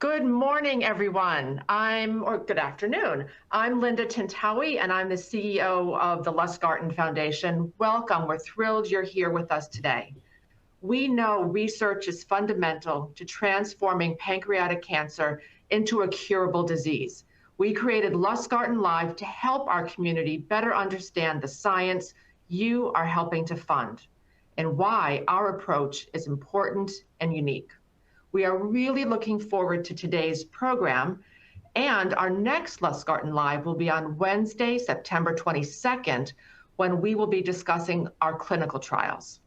Good morning, everyone. Or good afternoon. I'm Linda Tintawi, and I'm the CEO of the Lustgarten-Funded. Welcome. We're thrilled you're here with us today. We know research is fundamental to transforming pancreatic cancer into a curable disease. We created LustgartenLIVE to help our community better understand the science you are helping to fund and why our approach is important and unique. We are really looking forward to today's program, and our next LustgartenLIVE will be on Wednesday, September 22nd, when we will be discussing our clinical trials.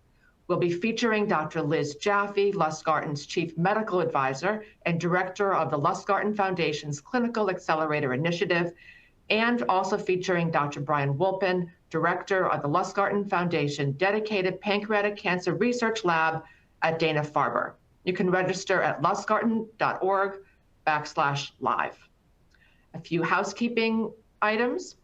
We'll be featuring Dr. Liz Jaffe, Lustgarten's Chief Medical Advisor and Director of the Lustgarten Foundation's Clinical Accelerator Initiative, and also featuring Dr. Brian Wolpin, Director of the Lustgarten Foundation Dedicated Pancreatic Cancer Research Lab at Dana-Farber. You can register at lustgarten.org/live. A few housekeeping items.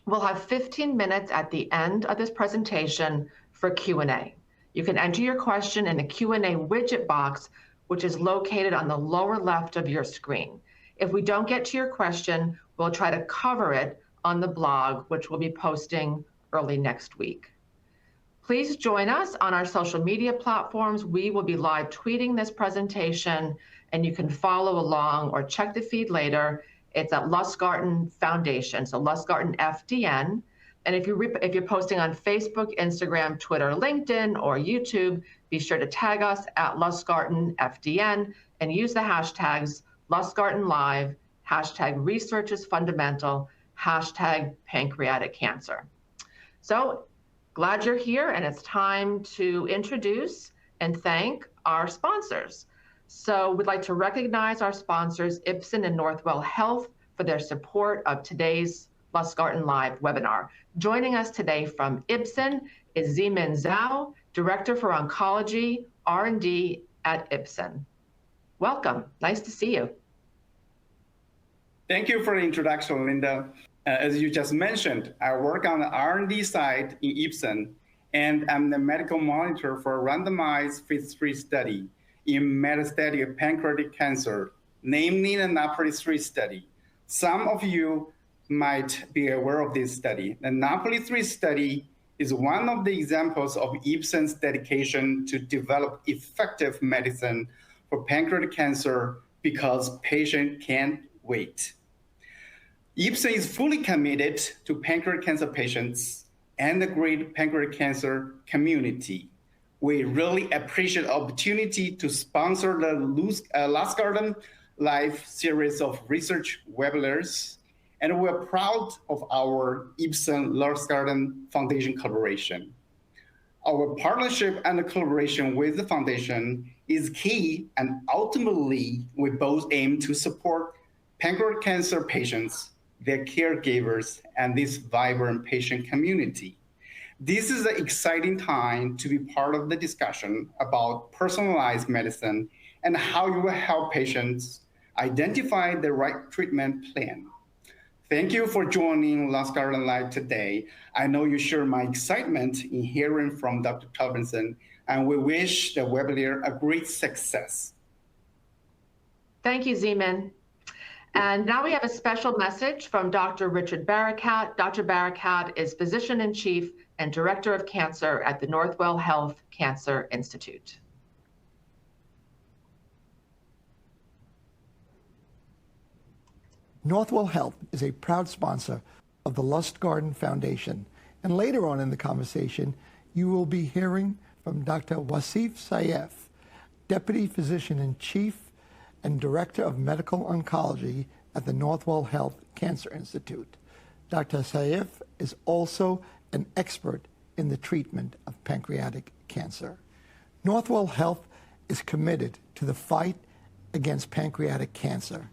We'll have 15 minutes at the end of this presentation for Q&A. You can enter your question in the Q&A widget box, which is located on the lower left of your screen. If we don't get to your question, we'll try to cover it on the blog, which we'll be posting early next week. Please join us on our social media platforms. We will be live tweeting this presentation, and you can follow along or check the feed later. It's at Lustgarten Foundation, so Lustgarten FDN. And if you're posting on Facebook, Instagram, Twitter, LinkedIn, or YouTube, be sure to tag us at Lustgarten FDN and use the hashtags LustgartenLIVE, hashtag research is fundamental, hashtag pancreatic cancer. So glad you're here, and it's time to introduce and thank our sponsors. So we'd like to recognize our sponsors, Ipsen and Northwell Health, for their support of today's LustgartenLIVE webinar. Joining us today from Ipsen is Zemin Zhao, Director for Oncology R&D at Ipsen. Welcome. Nice to see you. Thank you for the introduction, Linda. As you just mentioned, I work on the R&D side in Ipsen, and I'm the medical monitor for a randomized phase 3 study in metastatic pancreatic cancer, namely the Napoli-3 study. Some of you might be aware of this study. The Napoli-3 study is one of the examples of Ipsen's dedication to develop effective medicine for pancreatic cancer because patients can't wait. Ipsen is fully committed to pancreatic cancer patients and the great pancreatic cancer community. We really appreciate the opportunity to sponsor the LustgartenLIVE series of research webinars, and we're proud of our Ipsen Lustgarten Foundation collaboration. Our partnership and the collaboration with the foundation is key, and ultimately, we both aim to support pancreatic cancer patients, their caregivers, and this vibrant patient community. This is an exciting time to be part of the discussion about personalized medicine and how you will help patients identify the right treatment plan. Thank you for joining LustgartenLIVE today. I know you share my excitement in hearing from Dr. Tuveson, and we wish the webinar a great success. Thank you, Zemin. And now we have a special message from Dr. Richard Barakat. Dr. Barakat is Physician-in-Chief and Director of Cancer at the Northwell Health Cancer Institute. Northwell Health is a proud sponsor of the Lustgarten Foundation. And later on in the conversation, you will be hearing from Dr. Wasif Saif, Deputy Physician-in-Chief and Director of Medical Oncology at the Northwell Health Cancer Institute. Dr. Saif is also an expert in the treatment of pancreatic cancer. Northwell Health is committed to the fight against pancreatic cancer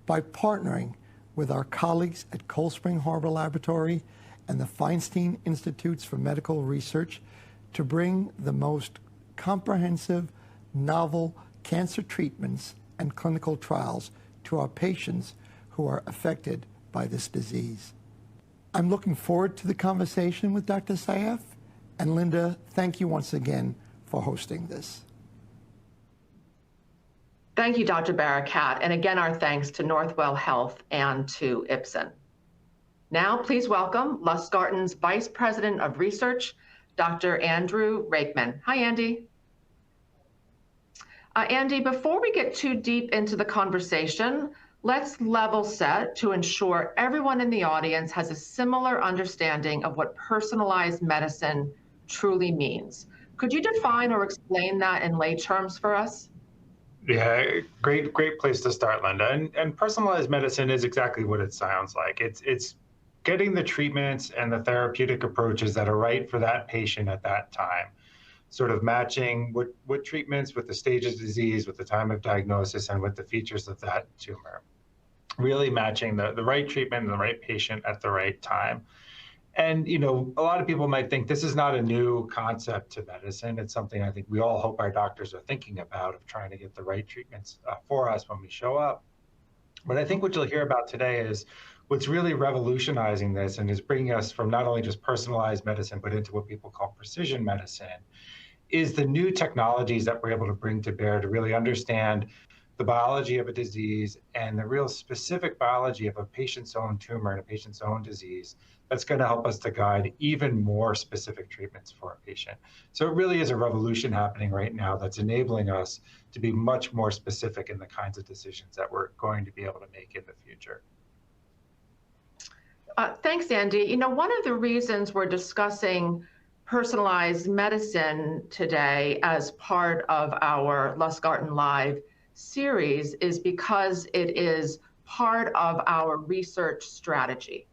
by partnering with our colleagues at Cold Spring Harbor Laboratory and the Feinstein Institutes for Medical Research to bring the most comprehensive, novel cancer treatments and clinical trials to our patients who are affected by this disease. I'm looking forward to the conversation with Dr. Saif. And Linda, thank you once again for hosting this. Thank you, Dr. Barakat. And again, our thanks to Northwell Health and to Ipsen. Now, please welcome Lustgarten's Vice President of Research, Dr. Andrew Rakeman. Hi, Andy. Andy, before we get too deep into the conversation, let's level set to ensure everyone in the audience has a similar understanding of what personalized medicine truly means. Could you define or explain that in lay terms for us? Yeah, great place to start, Linda. And personalized medicine is exactly what it sounds like. It's getting the treatments and the therapeutic approaches that are right for that patient at that time, sort of matching what treatments with the stage of disease, with the time of diagnosis, and with the features of that tumor. Really matching the right treatment and the right patient at the right time. And, you know, a lot of people might think this is not a new concept to medicine. It's something I think we all hope our doctors are thinking about, of trying to get the right treatments for us when we show up. But I think what you'll hear about today is what's really revolutionizing this and is bringing us from not only just personalized medicine, but into what people call precision medicine, is the new technologies that we're able to bring to bear to really understand the biology of a disease and the real specific biology of a patient's own tumor and a patient's own disease that's going to help us to guide even more specific treatments for a patient. So it really is a revolution happening right now that's enabling us to be much more specific in the kinds of decisions that we're going to be able to make in the future. Thanks, Andy. You know, one of the reasons we're discussing personalized medicine today as part of our LustgartenLIVE series is because it is part of our research strategy.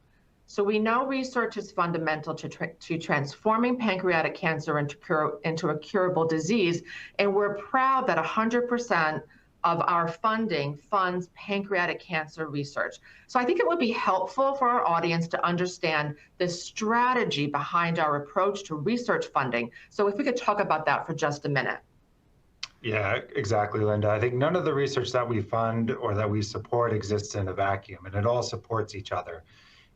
So we know research is fundamental to transforming pancreatic cancer into a curable disease, and we're proud that 100% of our funding funds pancreatic cancer research. So I think it would be helpful for our audience to understand the strategy behind our approach to research funding. So if we could talk about that for just a minute. Yeah, exactly, Linda. I think none of the research that we fund or that we support exists in a vacuum, and it all supports each other.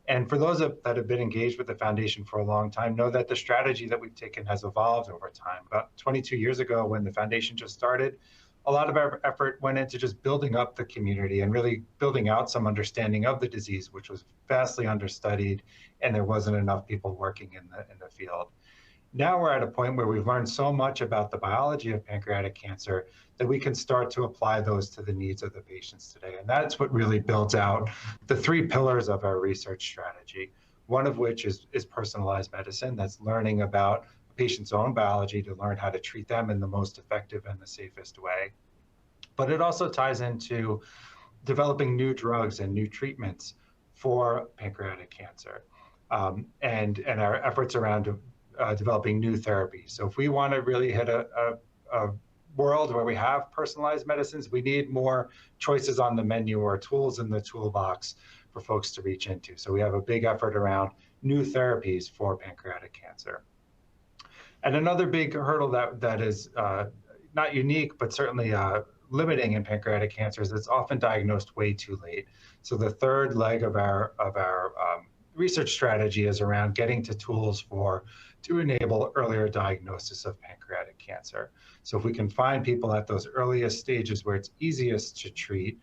And for those that have been engaged with the foundation for a long time, know that the strategy that we've taken has evolved over time. About 22 years ago, when the foundation just started, a lot of our effort went into just building up the community and really building out some understanding of the disease, which was vastly understudied, and there wasn't enough people working in the field. Now we're at a point where we've learned so much about the biology of pancreatic cancer that we can start to apply those to the needs of the patients today. And that's what really builds out the three pillars of our research strategy, one of which is personalized medicine. That's learning about a patient's own biology to learn how to treat them in the most effective and the safest way. But it also ties into developing new drugs and new treatments for pancreatic cancer, and our efforts around developing new therapies. So if we want to really hit a world where we have personalized medicines, we need more choices on the menu or tools in the toolbox for folks to reach into. So we have a big effort around new therapies for pancreatic cancer. And another big hurdle that is not unique, but certainly limiting in pancreatic cancer is it's often diagnosed way too late. So the third leg of our research strategy is around getting to tools to enable earlier diagnosis of pancreatic cancer. So if we can find people at those earliest stages where it's easiest to treat,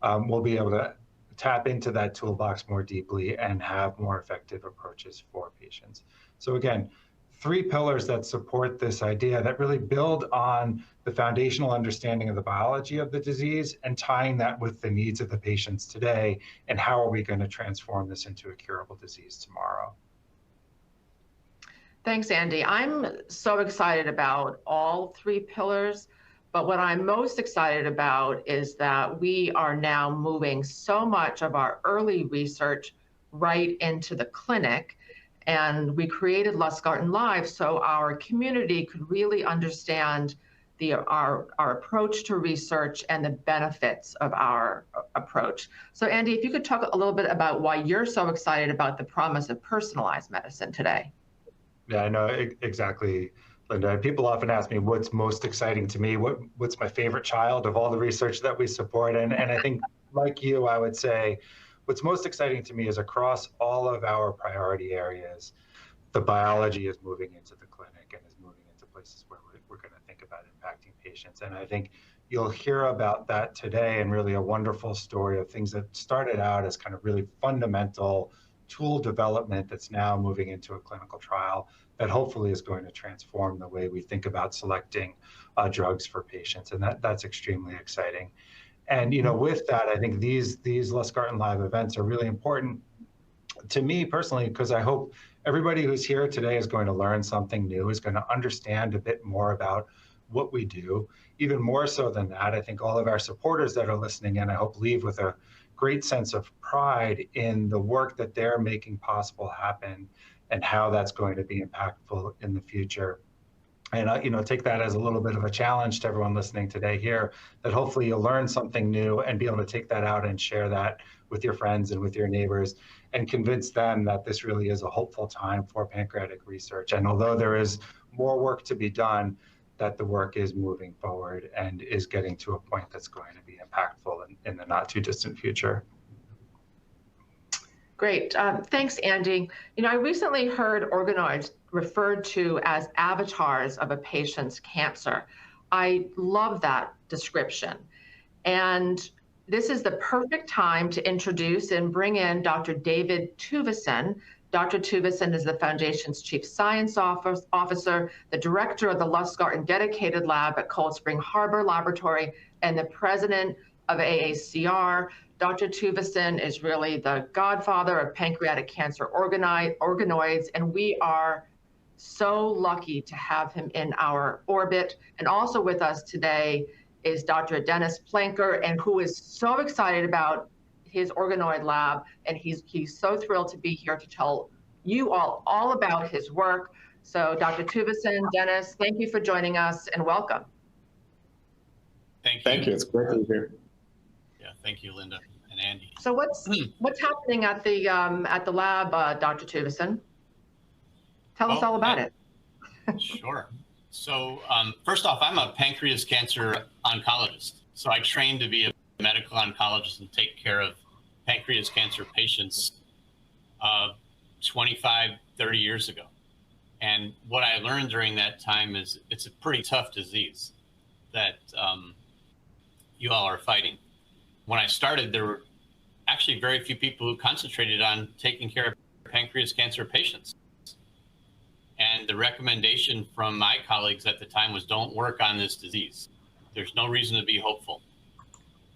we'll be able to tap into that toolbox more deeply and have more effective approaches for patients. So again, three pillars that support this idea that really build on the foundational understanding of the biology of the disease and tying that with the needs of the patients today, and how are we going to transform this into a curable disease tomorrow. Thanks, Andy. I'm so excited about all three pillars, but what I'm most excited about is that we are now moving so much of our early research right into the clinic. And we created LustgartenLIVE so our community could really understand our approach to research and the benefits of our approach. So Andy, if you could talk a little bit about why you're so excited about the promise of personalized medicine today. Yeah, I know exactly, Linda. People often ask me what's most exciting to me, what's my favorite child of all the research that we support. And I think, like you, I would say, what's most exciting to me is across all of our priority areas, the biology is moving into the clinic and is moving into places where we're going to think about impacting patients. And I think you'll hear about that today, and really a wonderful story of things that started out as kind of really fundamental tool development that's now moving into a clinical trial that hopefully is going to transform the way we think about selecting drugs for patients. And that's extremely exciting. And with that, I think these LustgartenLIVE events are really important to me personally, because I hope everybody who's here today is going to learn something new, is going to understand a bit more about what we do. Even more so than that, I think all of our supporters that are listening in, I hope leave with a great sense of pride in the work that they're making possible happen and how that's going to be impactful in the future. And take that as a little bit of a challenge to everyone listening today here, that hopefully you'll learn something new and be able to take that out and share that with your friends and with your neighbors and convince them that this really is a hopeful time for pancreatic research. And although there is more work to be done, that the work is moving forward and is getting to a point that's going to be impactful in the not too distant future. Great. Thanks, Andy. I recently heard organoids referred to as avatars of a patient's cancer. I love that description. And this is the perfect time to introduce and bring in Dr. David Tuveson. Dr. Tuveson is the Foundation's Chief Science Officer, the Director of the Lustgarten Dedicated Lab at Cold Spring Harbor Laboratory, and the President of AACR. Dr. Tuveson is really the godfather of pancreatic cancer organoids, and we are so lucky to have him in our orbit. And also with us today is Dr. Dennis Planker, and who is so excited about his organoid lab, and he's so thrilled to be here to tell you all about his work. So Dr. Tuveson, Dennis, thank you for joining us and welcome. Thank you. Thank you. It's great to be here. Yeah, thank you, Linda and Andy. So what's happening at the lab, Dr. Tuveson? Tell us all about it. Sure. So first off, I'm a pancreas cancer oncologist. So I trained to be a medical oncologist and take care of pancreas cancer patients 25, 30 years ago. And what I learned during that time is it's a pretty tough disease that you all are fighting. When I started, there were actually very few people who concentrated on taking care of pancreas cancer patients. And the recommendation from my colleagues at the time was, don't work on this disease. There's no reason to be hopeful.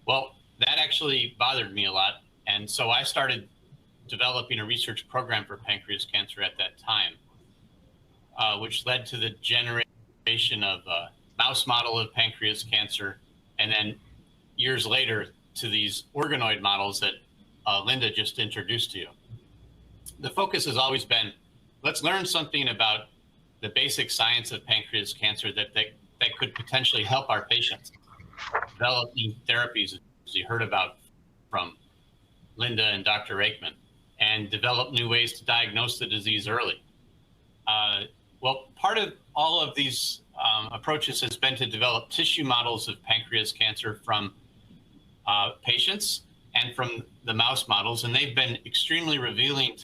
Well, that actually bothered me a lot. And so I started developing a research program for pancreas cancer at that time, which led to the generation of a mouse model of pancreas cancer. And then years later to these organoid models that Linda just introduced to you. The focus has always been, let's learn something about the basic science of pancreas cancer that could potentially help our patients. Developing therapies, as you heard about from Linda and Dr. Aikman, and develop new ways to diagnose the disease early. Well, part of all of these approaches has been to develop tissue models of pancreas cancer from patients and from the mouse models, and they've been extremely revealing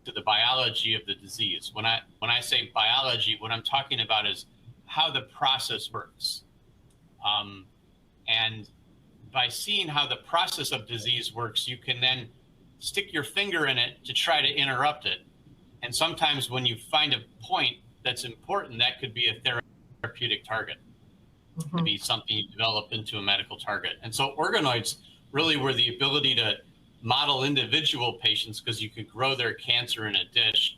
to the biology of the disease. When I say biology, what I'm talking about is how the process works. And by seeing how the process of disease works, you can then stick your finger in it to try to interrupt it. And sometimes when you find a point that's important, that could be a therapeutic target. Mm-hmm. To be something you develop into a medical target. And so organoids really were the ability to model individual patients, because you could grow their cancer in a dish.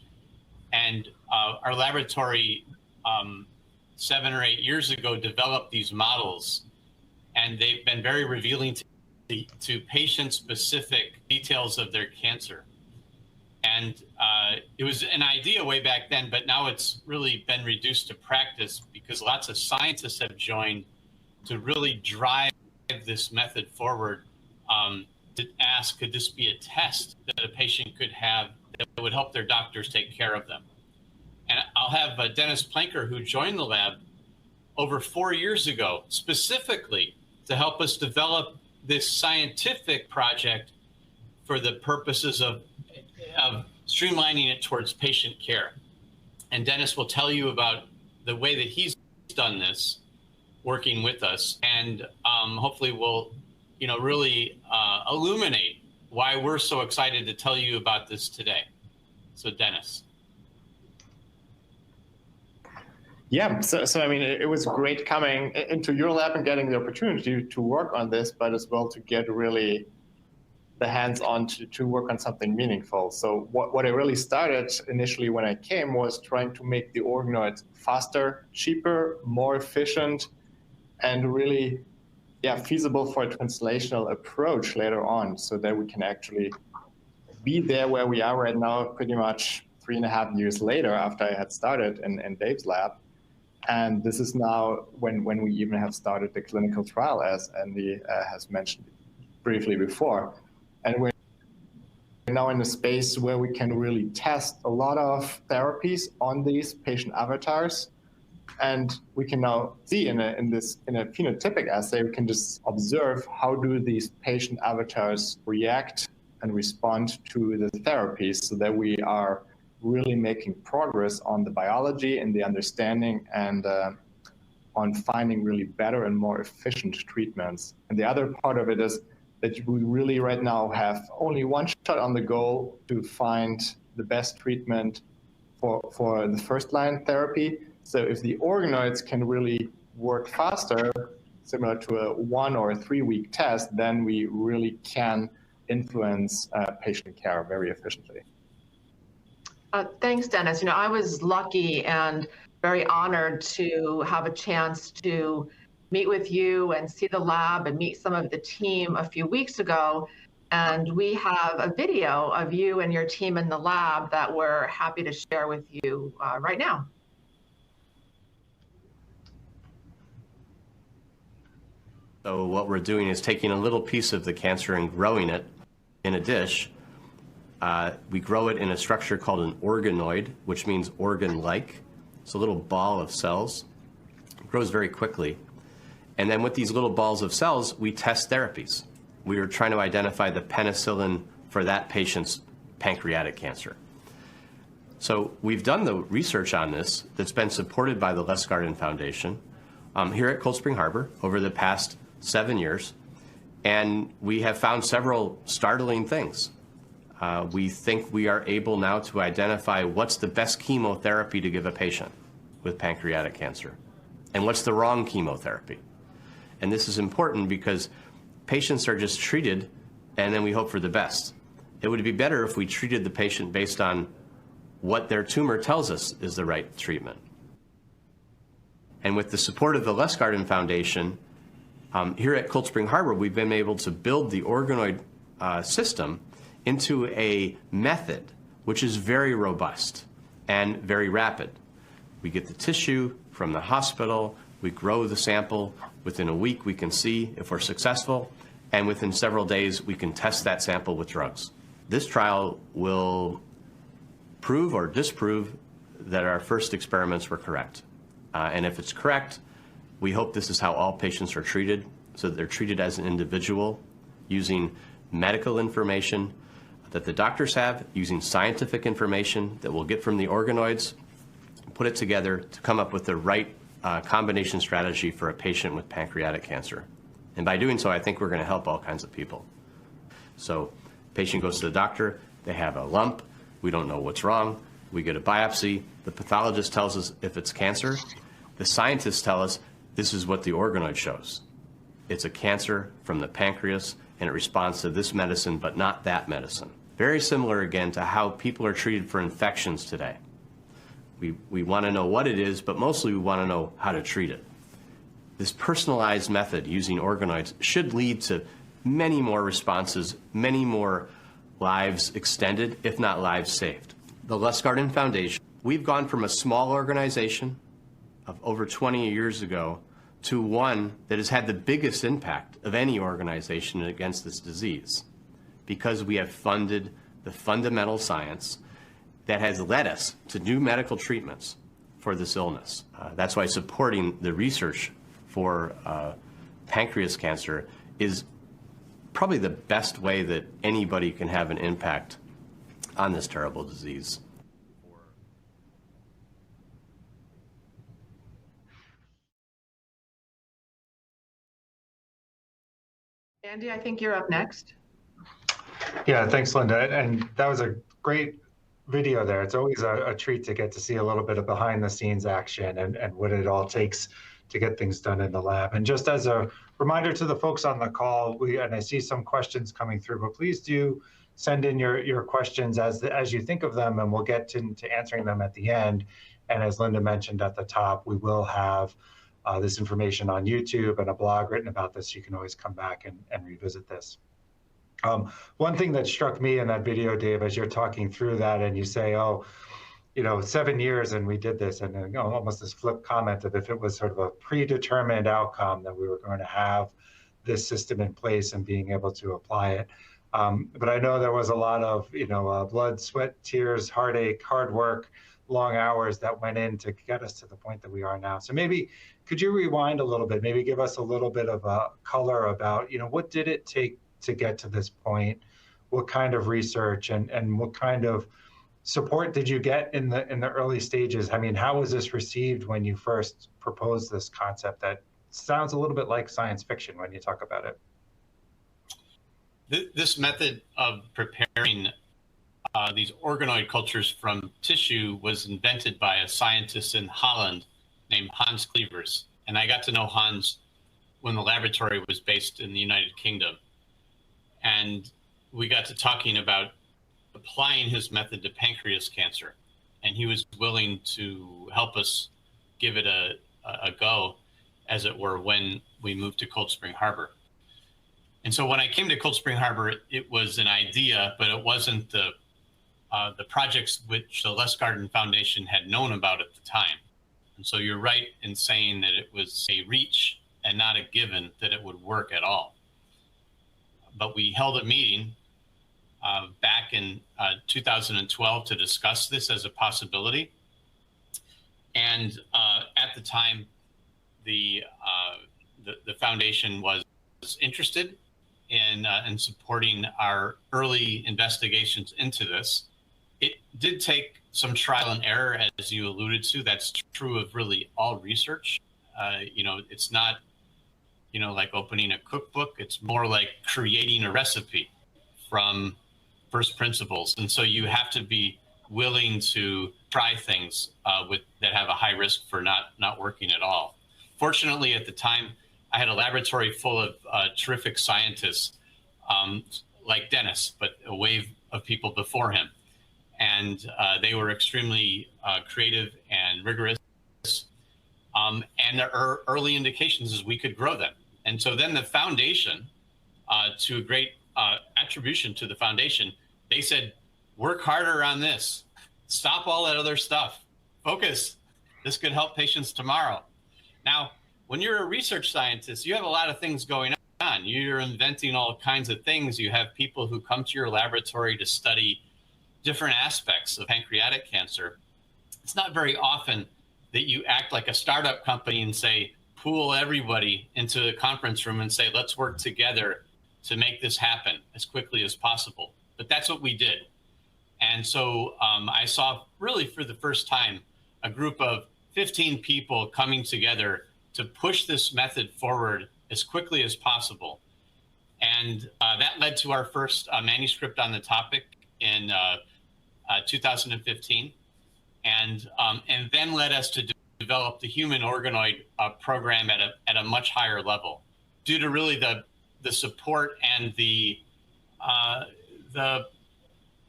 And our laboratory 7 or 8 years ago developed these models, and they've been very revealing to patient-specific details of their cancer. And it was an idea way back then, but now it's really been reduced to practice because lots of scientists have joined to really drive this method forward, to ask, could this be a test that a patient could have that would help their doctors take care of them? And I'll have Dennis Planker, who joined the lab over 4 years ago, specifically to help us develop this scientific project for the purposes of streamlining it towards patient care. And Dennis will tell you about the way that he's done this. working with us, and hopefully we'll, really illuminate why we're so excited to tell you about this today. So Dennis. Yeah, so I mean, it was great coming into your lab and getting the opportunity to work on this, but as well to get really the hands-on to work on something meaningful. So what I really started initially when I came was trying to make the organoids faster, cheaper, more efficient, and really, feasible for a translational approach later on, so that we can actually be there where we are right now, pretty much 3.5 years later after I had started in Dave's lab. And this is now when we even have started the clinical trial, as Andy has mentioned briefly before. And we're now in a space where we can really test a lot of therapies on these patient avatars. And we can now see in a phenotypic assay, we can just observe how do these patient avatars react and respond to the therapies, so that we are really making progress on the biology and the understanding, and on finding really better and more efficient treatments. And the other part of it is that we really right now have only one shot on the goal to find the best treatment for the first-line therapy. So if the organoids can really work faster, similar to a 1 or 3 week test, then we really can influence patient care very efficiently. Thanks, Dennis. I was lucky and very honored to have a chance to meet with you and see the lab and meet some of the team a few weeks ago. And we have a video of you and your team in the lab that we're happy to share with you right now. So what we're doing is taking a little piece of the cancer and growing it in a dish. We grow it in a structure called an organoid, which means organ-like. It's a little ball of cells. It grows very quickly. And then with these little balls of cells, we test therapies. We were trying to identify the penicillin for that patient's pancreatic cancer. So we've done the research on this that's been supported by the Lustgarten Foundation here at Cold Spring Harbor over the past 7 years. And we have found several startling things. We think we are able now to identify what's the best chemotherapy to give a patient with pancreatic cancer, and what's the wrong chemotherapy. And this is important because patients are just treated and then we hope for the best. It would be better if we treated the patient based on what their tumor tells us is the right treatment. And with the support of the Lustgarten Foundation, here at Cold Spring Harbor, we've been able to build the organoid system into a method which is very robust and very rapid. We get the tissue from the hospital, we grow the sample. Within a week, we can see if we're successful, and within several days, we can test that sample with drugs. This trial will prove or disprove that our first experiments were correct. And if it's correct, we hope this is how all patients are treated, so that they're treated as an individual using medical information that the doctors have, using scientific information that we'll get from the organoids, put it together to come up with the right combination strategy for a patient with pancreatic cancer. And by doing so, I think we're going to help all kinds of people. So patient goes to the doctor, they have a lump, we don't know what's wrong, we get a biopsy, the pathologist tells us if it's cancer, the scientists tell us this is what the organoid shows. It's a cancer from the pancreas, and it responds to this medicine, but not that medicine. Very similar, again, to how people are treated for infections today. We want to know what it is, but mostly we want to know how to treat it. This personalized method using organoids should lead to many more responses, many more lives extended, if not lives saved. The Lustgarten Foundation, we've gone from a small organization of over 20 years ago to one that has had the biggest impact of any organization against this disease, because we have funded the fundamental science that has led us to new medical treatments for this illness. That's why supporting the research for pancreas cancer is probably the best way that anybody can have an impact on this terrible disease. Andy, I think you're up next. Yeah, thanks, Linda. And that was a great video there. It's always a treat to get to see a little bit of behind the scenes action and what it all takes to get things done in the lab. And just as a reminder to the folks on the call, and I see some questions coming through, but please do send in your questions as you think of them, and we'll get to answering them at the end. And as Linda mentioned at the top, we will have this information on YouTube and a blog written about this. You can always come back and revisit this. One thing that struck me in that video, Dave, as you're talking through that and you say, oh, 7 years and we did this, and almost this flip comment of if it was sort of a predetermined outcome that we were going to have this system in place and being able to apply it. But I know there was a lot of, blood, sweat, tears, heartache, hard work, long hours that went in to get us to the point that we are now. So maybe could you rewind a little bit, maybe give us a little bit of a color about, what did it take to get to this point? What kind of research and what kind of support did you get in the early stages? I mean, how was this received when you first proposed this concept that sounds a little bit like science fiction when you talk about it? This method of preparing these organoid cultures from tissue was invented by a scientist in Holland named Hans Clevers. And I got to know Hans when the laboratory was based in the United Kingdom. And we got to talking about applying his method to pancreas cancer. And he was willing to help us give it a go, as it were, when we moved to Cold Spring Harbor. And so when I came to Cold Spring Harbor, it was an idea, but it wasn't the projects which the Lustgarten-Foundation had known about at the time. And so you're right in saying that it was a reach and not a given that it would work at all. But we held a meeting back in 2012 to discuss this as a possibility. And at the time, the foundation was interested in supporting our early investigations into this. It did take some trial and error, as you alluded to. That's true of really all research. It's not, like opening a cookbook. It's more like creating a recipe from first principles. And so you have to be willing to try things that have a high risk for not working at all. Fortunately, at the time, I had a laboratory full of terrific scientists like Dennis, but a wave of people before him. And they were extremely creative and rigorous. And the early indications is we could grow them. And so then the foundation, to a great attribution to the foundation, they said, work harder on this. Stop all that other stuff. Focus. This could help patients tomorrow. Now, when you're a research scientist, you have a lot of things going on. You're inventing all kinds of things. You have people who come to your laboratory to study different aspects of pancreatic cancer. It's not very often that you act like a startup company and say, pool everybody into a conference room and say, let's work together to make this happen as quickly as possible. But that's what we did. And so I saw really for the first time a group of 15 people coming together to push this method forward as quickly as possible. And that led to our first manuscript on the topic in 2015, and then led us to develop the human organoid program at a much higher level, due to really the support and the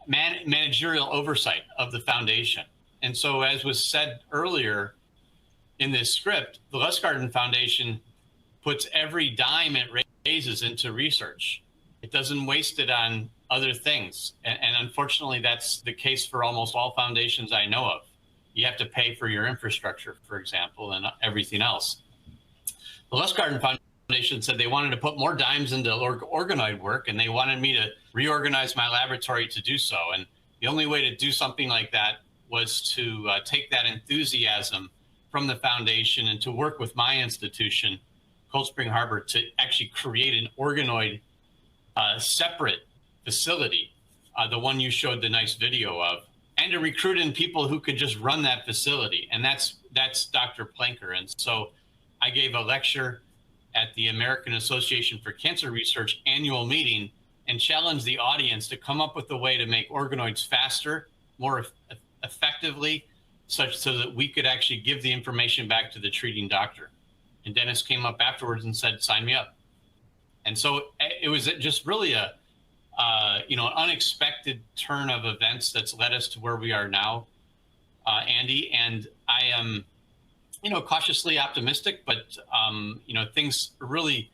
managerial oversight of the foundation. And so, as was said earlier in this script, the Lustgarten Foundation puts every dime it raises into research. It doesn't waste it on other things. And unfortunately, that's the case for almost all foundations I know of. You have to pay for your infrastructure, for example, and everything else. The Lustgarten Foundation said they wanted to put more dimes into organoid work, and they wanted me to reorganize my laboratory to do so. And the only way to do something like that was to take that enthusiasm from the foundation and to work with my institution, Cold Spring Harbor, to actually create an organoid separate facility, the one you showed the nice video of, and to recruit in people who could just run that facility. And that's Dr. Planker. And so I gave a lecture at the American Association for Cancer Research annual meeting and challenged the audience to come up with a way to make organoids faster, more effectively, such so that we could actually give the information back to the treating doctor. And Dennis came up afterwards and said, "Sign me up." And so it was just really an unexpected turn of events that's led us to where we are now, Andy. And I am, cautiously optimistic, but things are really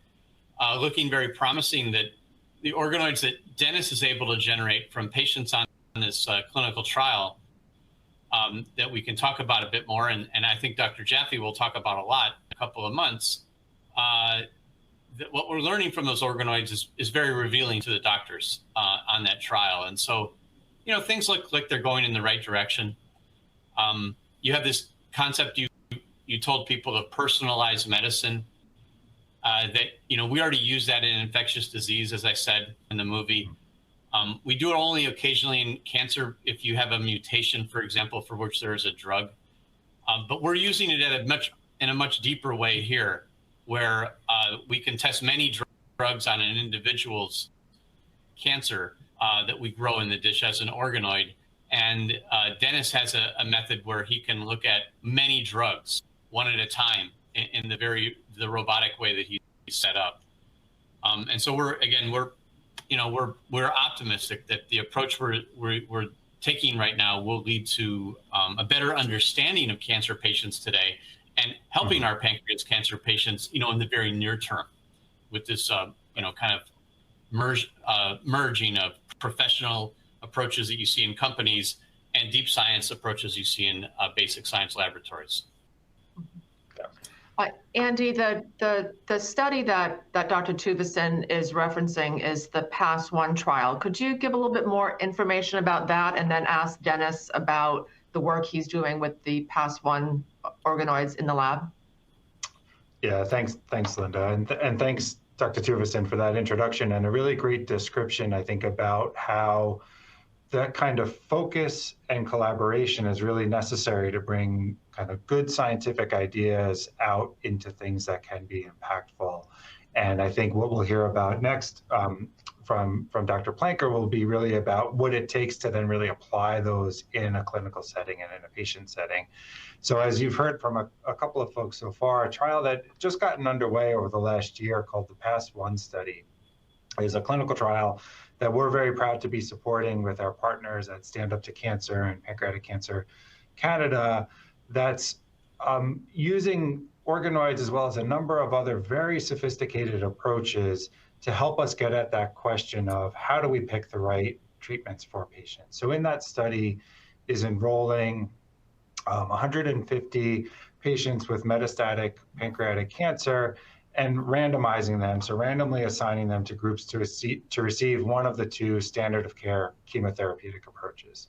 looking very promising that the organoids that Dennis is able to generate from patients on this clinical trial that we can talk about a bit more, and I think Dr. Jaffe will talk about a lot in a couple of months. That what we're learning from those organoids is very revealing to the doctors on that trial. And so, things look like they're going in the right direction. You have this concept you told people of personalized medicine that, we already use that in infectious disease, as I said in the movie. We do it only occasionally in cancer if you have a mutation, for example, for which there is a drug. But we're using it in a much deeper way here, where we can test many drugs on an individual's cancer that we grow in the dish as an organoid. And Dennis has a method where he can look at many drugs one at a time in the robotic way that he's set up. And so we're optimistic that the approach we're taking right now will lead to a better understanding of cancer patients today and helping our pancreas cancer patients, in the very near term with this, kind of merging of professional approaches that you see in companies and deep science approaches you see in basic science laboratories. Andy, the study that Dr. Tuveson is referencing is the PASS-1 trial. Could you give a little bit more information about that and then ask Dennis about the work he's doing with the PASS-1 organoids in the lab? Yeah, thanks, Linda. And thanks, Dr. Tuveson, for that introduction and a really great description, I think, about how that kind of focus and collaboration is really necessary to bring kind of good scientific ideas out into things that can be impactful. And I think what we'll hear about next from Dr. Planker will be really about what it takes to then really apply those in a clinical setting and in a patient setting. So as you've heard from a couple of folks so far, a trial that just gotten underway over the last year called the PASS-1 study is a clinical trial that we're very proud to be supporting with our partners at Stand Up to Cancer and Pancreatic Cancer Canada, that's using organoids as well as a number of other very sophisticated approaches to help us get at that question of how do we pick the right treatments for patients. So in that study is enrolling 150 patients with metastatic pancreatic cancer and randomizing them, so randomly assigning them to groups to receive one of the two standard of care chemotherapeutic approaches.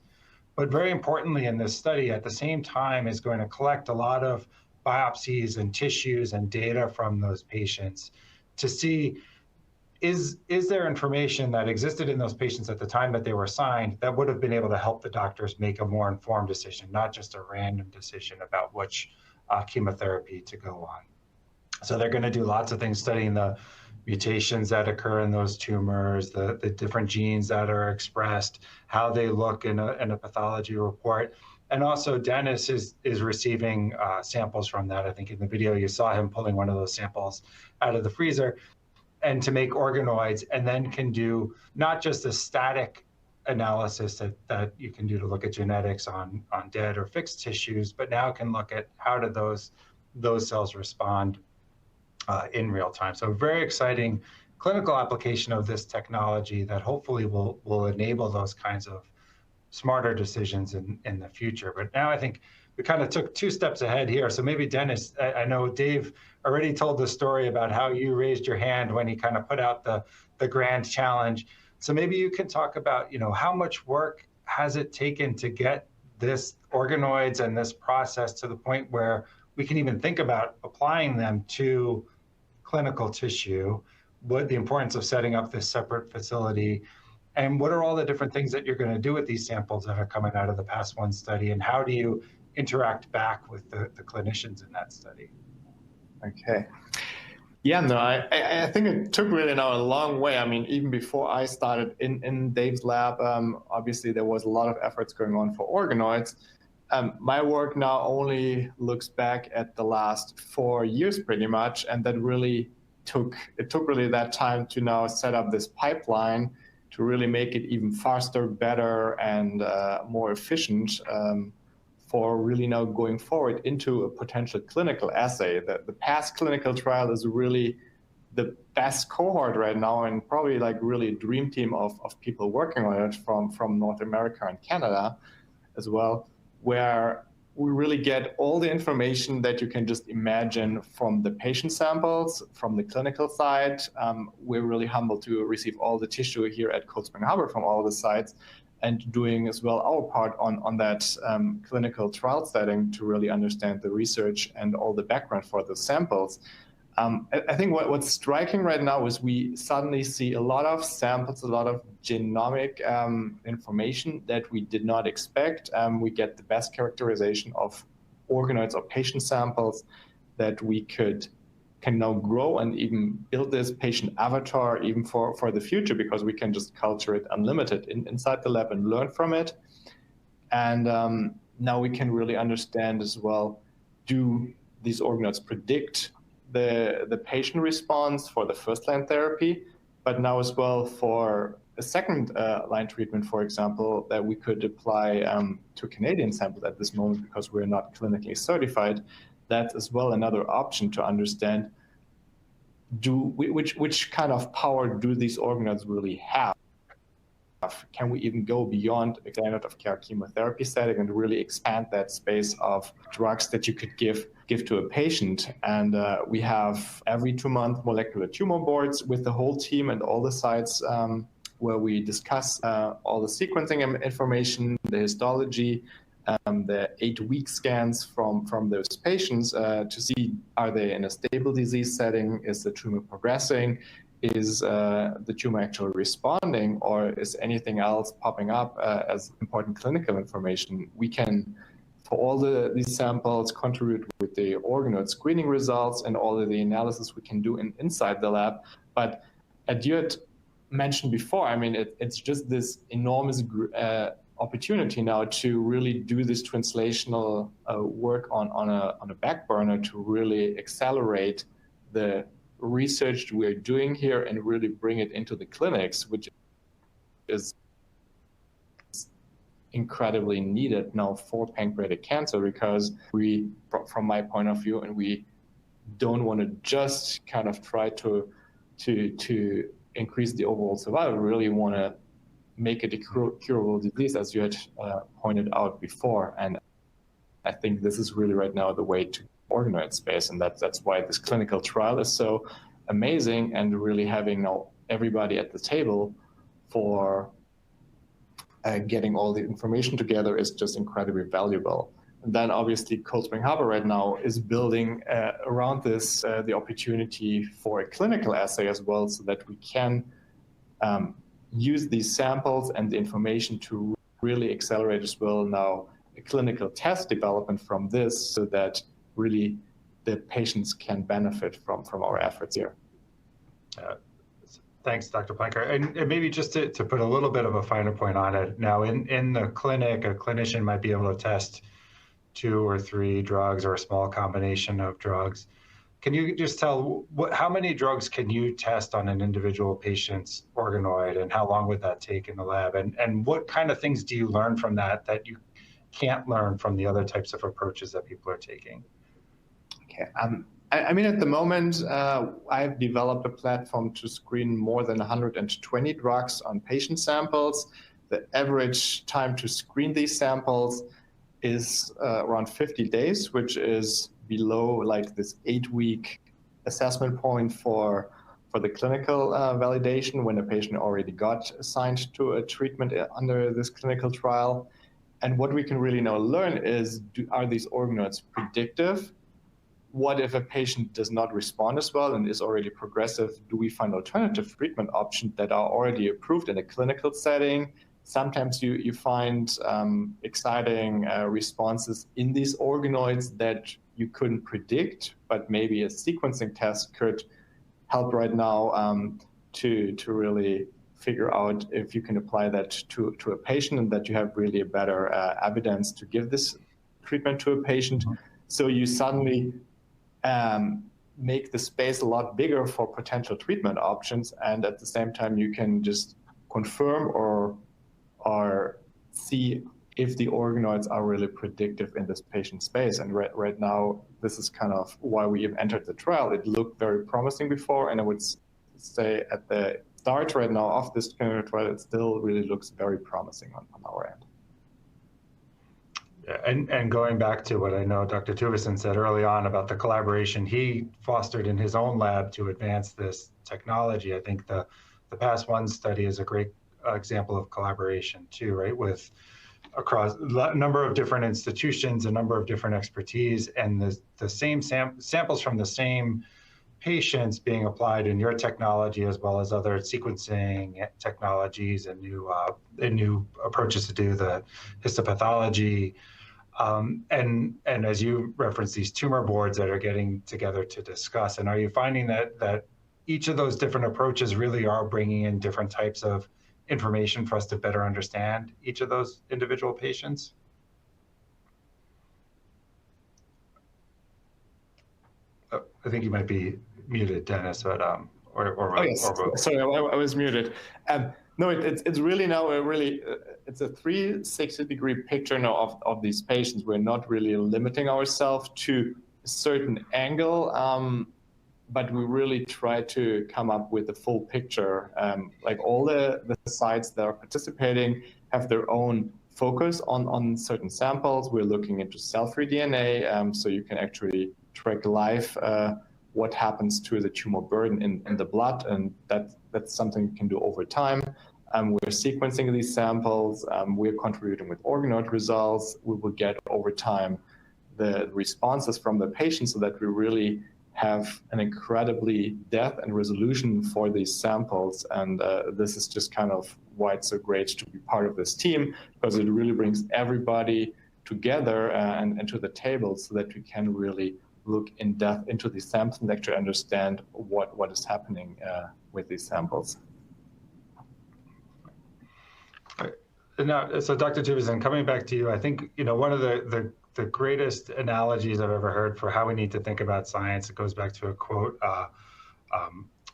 But very importantly in this study, at the same time, is going to collect a lot of biopsies and tissues and data from those patients to see, is there information that existed in those patients at the time that they were assigned that would have been able to help the doctors make a more informed decision, not just a random decision about which chemotherapy to go on. So they're going to do lots of things studying the mutations that occur in those tumors, the different genes that are expressed, how they look in a pathology report. And also Dennis is receiving samples from that. I think in the video you saw him pulling one of those samples out of the freezer, and to make organoids, and then can do not just a static analysis that you can do to look at genetics on dead or fixed tissues, but now can look at how do those cells respond in real time. So very exciting clinical application of this technology that hopefully will enable those kinds of smarter decisions in the future. But now I think we kind of took two steps ahead here. So maybe Dennis, I know Dave already told the story about how you raised your hand when he kind of put out the grand challenge. So maybe you can talk about, how much work has it taken to get this organoids and this process to the point where we can even think about applying them to clinical tissue, what the importance of setting up this separate facility, and what are all the different things that you're going to do with these samples that are coming out of the PASS-1 study, and how do you interact back with the clinicians in that study? Okay. Yeah, no, I think it took really now a long way. I mean, even before I started in Dave's lab, obviously there was a lot of efforts going on for organoids. My work now only looks back at the last 4 years pretty much, and that really took really that time to now set up this pipeline to really make it even faster, better, and more efficient for really now going forward into a potential clinical assay. The past clinical trial is really the best cohort right now, and probably like really a dream team of people working on it from North America and Canada as well, where we really get all the information that you can just imagine from the patient samples, from the clinical side. We're really humbled to receive all the tissue here at Cold Spring Harbor from all the sites, and doing as well our part on that clinical trial setting to really understand the research and all the background for the samples. I think what's striking right now is we suddenly see a lot of samples, a lot of genomic information that we did not expect. We get the best characterization of organoids or patient samples that we can now grow and even build this patient avatar even for the future, because we can just culture it unlimited inside the lab and learn from it. And now we can really understand as well, do these organoids predict the patient response for the first-line therapy, but now as well for a second-line treatment, for example, that we could apply to Canadian samples at this moment because we're not clinically certified. That's as well another option to understand which kind of power do these organoids really have? Can we even go beyond a standard of care chemotherapy setting and really expand that space of drugs that you could give to a patient? And we have every 2-month molecular tumor boards with the whole team and all the sites where we discuss all the sequencing information, the histology, the 8-week scans from those patients to see, are they in a stable disease setting? Is the tumor progressing? Is the tumor actually responding, or is anything else popping up as important clinical information? We can, for all these samples, contribute with the organoid screening results and all of the analysis we can do inside the lab. But as you had mentioned before, I mean, it's just this enormous opportunity now to really do this translational work on a back burner to really accelerate the research we're doing here and really bring it into the clinics, which is incredibly needed now for pancreatic cancer, because we, from my point of view, and we don't want to just kind of try to increase the overall survival. We really want to make it a curable disease, as you had pointed out before. And I think this is really right now the way to organoid space, and that's why this clinical trial is so amazing, and really having now everybody at the table for getting all the information together is just incredibly valuable. And then obviously Cold Spring Harbor right now is building around this the opportunity for a clinical assay as well, so that we can use these samples and the information to really accelerate as well now a clinical test development from this, so that really the patients can benefit from our efforts here. Thanks, Dr. Planker. And maybe just to put a little bit of a finer point on it, now in the clinic, a clinician might be able to test 2 or 3 drugs or a small combination of drugs. Can you just tell how many drugs can you test on an individual patient's organoid, and how long would that take in the lab? And what kind of things do you learn from that you can't learn from the other types of approaches that people are taking? Okay. I mean, at the moment, I've developed a platform to screen more than 120 drugs on patient samples. The average time to screen these samples is around 50 days, which is below like this 8-week assessment point for the clinical validation when a patient already got assigned to a treatment under this clinical trial. And what we can really now learn is, are these organoids predictive? What if a patient does not respond as well and is already progressive? Do we find alternative treatment options that are already approved in a clinical setting? Sometimes you find exciting responses in these organoids that you couldn't predict, but maybe a sequencing test could help right now to really figure out if you can apply that to a patient, and that you have really a better evidence to give this treatment to a patient. So you suddenly make the space a lot bigger for potential treatment options, and at the same time you can just confirm or see if the organoids are really predictive in this patient space. And right now, this is kind of why we have entered the trial. It looked very promising before, and I would say at the start right now of this clinical trial, it still really looks very promising on our end. Yeah, and going back to what I know Dr. Tuveson said early on about the collaboration he fostered in his own lab to advance this technology, I think the PASS-1 study is a great example of collaboration too, right? With across a number of different institutions, a number of different expertise, and the same samples from the same patients being applied in your technology, as well as other sequencing technologies and new approaches to do the histopathology. And as you referenced, these tumor boards that are getting together to discuss. And are you finding that each of those different approaches really are bringing in different types of information for us to better understand each of those individual patients? Oh, I think you might be muted, Dennis, but Sorry, I was muted. No, it's really now it's a 360-degree picture now of these patients. We're not really limiting ourselves to a certain angle, but we really try to come up with a full picture. Like all the sites that are participating have their own focus on certain samples. We're looking into cell-free DNA, so you can actually track live what happens to the tumor burden in the blood, and that's something you can do over time. We're sequencing these samples. We're contributing with organoid results. We will get over time the responses from the patients so that we really have an incredibly depth and resolution for these samples. And this is just kind of why it's so great to be part of this team, because it really brings everybody together and to the table so that we can really look in depth into these samples and actually understand what is happening with these samples. Now, so Dr. Tuveson, coming back to you, I think one of the greatest analogies I've ever heard for how we need to think about science, it goes back to a quote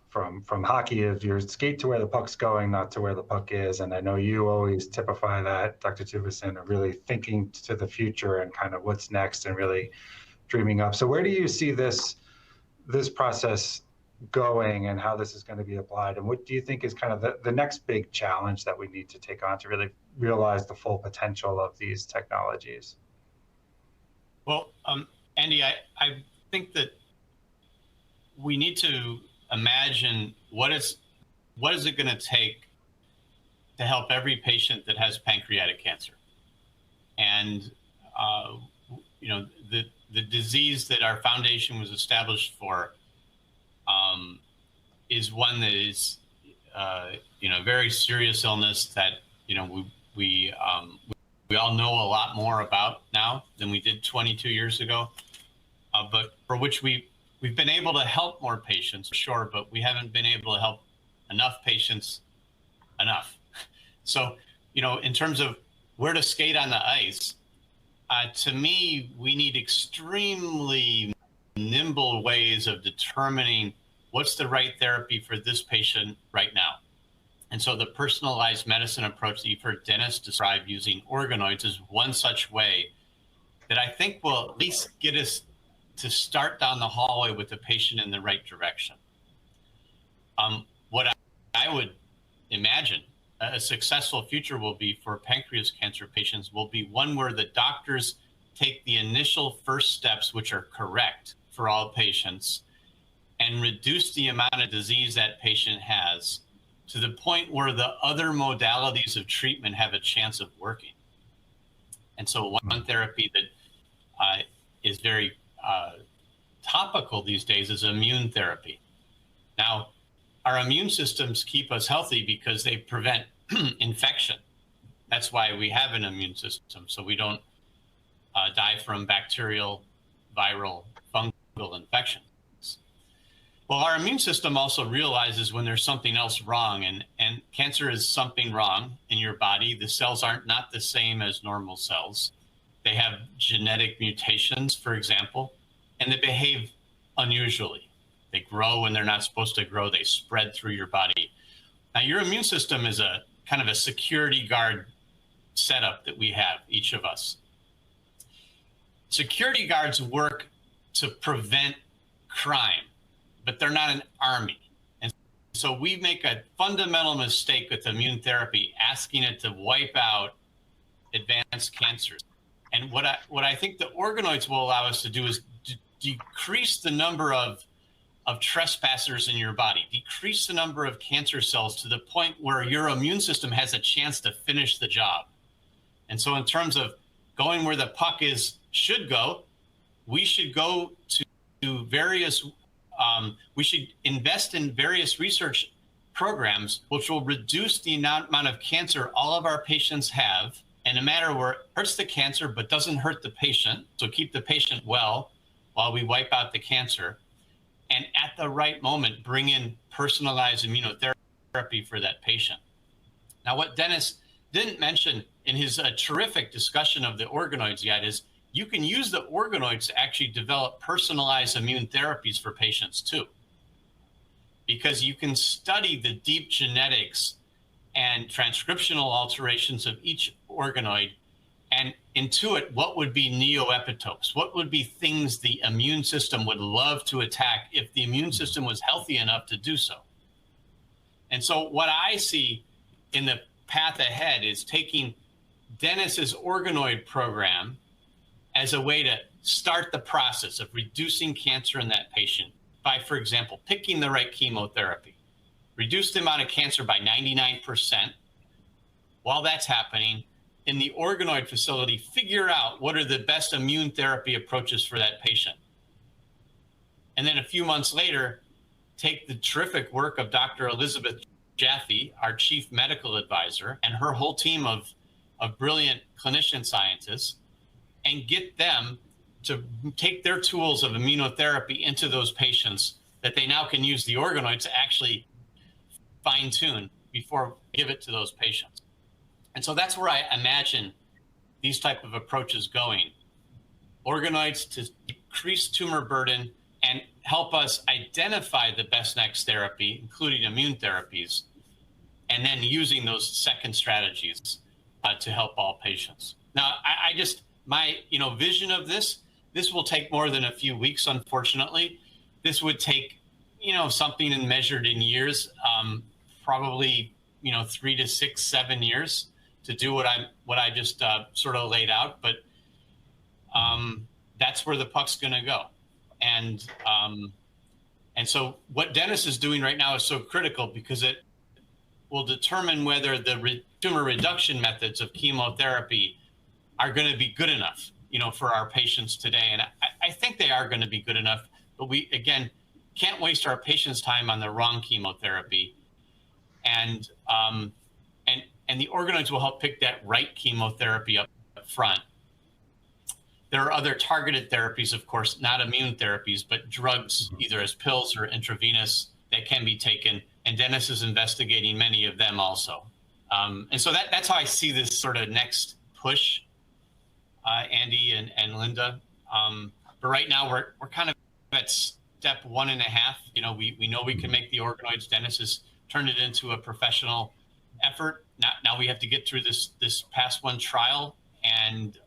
from hockey of "you skate to where the puck's going, not to where the puck is." And I know you always typify that, Dr. Tuveson, of really thinking to the future and kind of what's next and really dreaming up. So where do you see this process going and how this is going to be applied? And what do you think is kind of the next big challenge that we need to take on to really realize the full potential of these technologies? Well, Andy, I think that we need to imagine what is it going to take to help every patient that has pancreatic cancer. And the disease that our foundation was established for is one that is very serious illness that we all know a lot more about now than we did 22 years ago, but for which we've been able to help more patients, sure, but we haven't been able to help enough patients enough. So, in terms of where to skate on the ice, to me, we need extremely nimble ways of determining what's the right therapy for this patient right now. And so the personalized medicine approach that you've heard Dennis describe using organoids is one such way that I think will at least get us to start down the hallway with the patient in the right direction. What I would imagine a successful future will be for pancreas cancer patients will be one where the doctors take the initial first steps, which are correct for all patients, and reduce the amount of disease that patient has to the point where the other modalities of treatment have a chance of working. And so one therapy that is very topical these days is immune therapy. Now, our immune systems keep us healthy because they prevent infection. That's why we have an immune system, so we don't die from bacterial, viral, fungal infections. Well, our immune system also realizes when there's something else wrong, and cancer is something wrong in your body. The cells aren't not the same as normal cells. They have genetic mutations, for example, and they behave unusually. They grow when they're not supposed to grow. They spread through your body. Now, your immune system is a kind of a security guard setup that we have, each of us. Security guards work to prevent crime, but they're not an army. And so we make a fundamental mistake with immune therapy, asking it to wipe out advanced cancers. And what I think the organoids will allow us to do is decrease the number of trespassers in your body, decrease the number of cancer cells to the point where your immune system has a chance to finish the job. And so in terms of going where the puck should go, we should go to various, we should invest in various research programs which will reduce the amount of cancer all of our patients have in a manner where it hurts the cancer but doesn't hurt the patient. So keep the patient well while we wipe out the cancer. And at the right moment, bring in personalized immunotherapy for that patient. Now, what Dennis didn't mention in his terrific discussion of the organoids yet is you can use the organoids to actually develop personalized immune therapies for patients too. Because you can study the deep genetics and transcriptional alterations of each organoid and intuit what would be neoepitopes, what would be things the immune system would love to attack if the immune system was healthy enough to do so. And so what I see in the path ahead is taking Dennis's organoid program as a way to start the process of reducing cancer in that patient by, for example, picking the right chemotherapy, reduce the amount of cancer by 99%. While that's happening, in the organoid facility, figure out what are the best immune therapy approaches for that patient. And then a few months later, take the terrific work of Dr. Elizabeth Jaffe, our chief medical advisor, and her whole team of brilliant clinician scientists, and get them to take their tools of immunotherapy into those patients that they now can use the organoids to actually fine tune before give it to those patients. And so that's where I imagine these type of approaches going. Organoids to decrease tumor burden and help us identify the best next therapy, including immune therapies, and then using those second strategies to help all patients. Now, my vision of this will take more than a few weeks, unfortunately. This would take, something and measured in years, probably, 3 to 6, 7 years to do what I just sort of laid out. But that's where the puck's going to go. And so what Dennis is doing right now is so critical because it will determine whether the tumor reduction methods of chemotherapy are going to be good enough, for our patients today. And I think they are going to be good enough, but we, again, can't waste our patients' time on the wrong chemotherapy. And the organoids will help pick that right chemotherapy up front. There are other targeted therapies, of course, not immune therapies, but drugs, either as pills or intravenous, that can be taken. And Dennis is investigating many of them also. And so that's how I see this sort of next push, Andy and Linda. But right now we're kind of at step 1.5. We know we can make the organoids. Dennis has turned it into a professional effort. Now we have to get through this PASS 1 trial and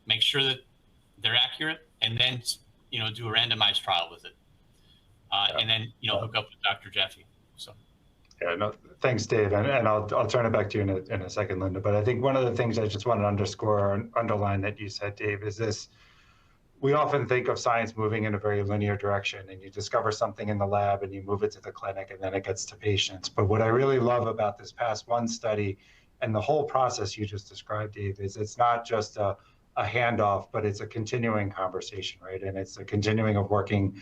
make sure that they're accurate, and then do a randomized trial with it, and then hook up with Dr. Jaffe. So. Yeah, no, thanks, Dave, and I'll turn it back to you in a second, Linda. But I think one of the things I just want to underscore or underline that you said, Dave, is this: we often think of science moving in a very linear direction, and you discover something in the lab and you move it to the clinic, and then it gets to patients. But what I really love about this PASS 1 study and the whole process you just described, Dave, is it's not just a handoff, but it's a continuing conversation, right? And it's a continuing of working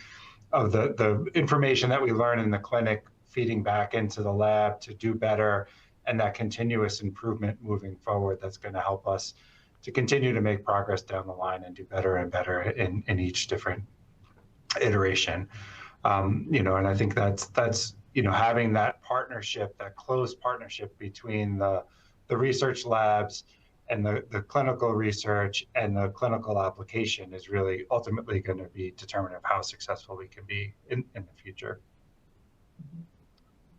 of the information that we learn in the clinic, feeding back into the lab to do better, and that continuous improvement moving forward that's going to help us to continue to make progress down the line and do better and better in each different iteration. And I think that's having that partnership, that close partnership between the research labs and the clinical research and the clinical application is really ultimately going to be determinative of how successful we can be in the future.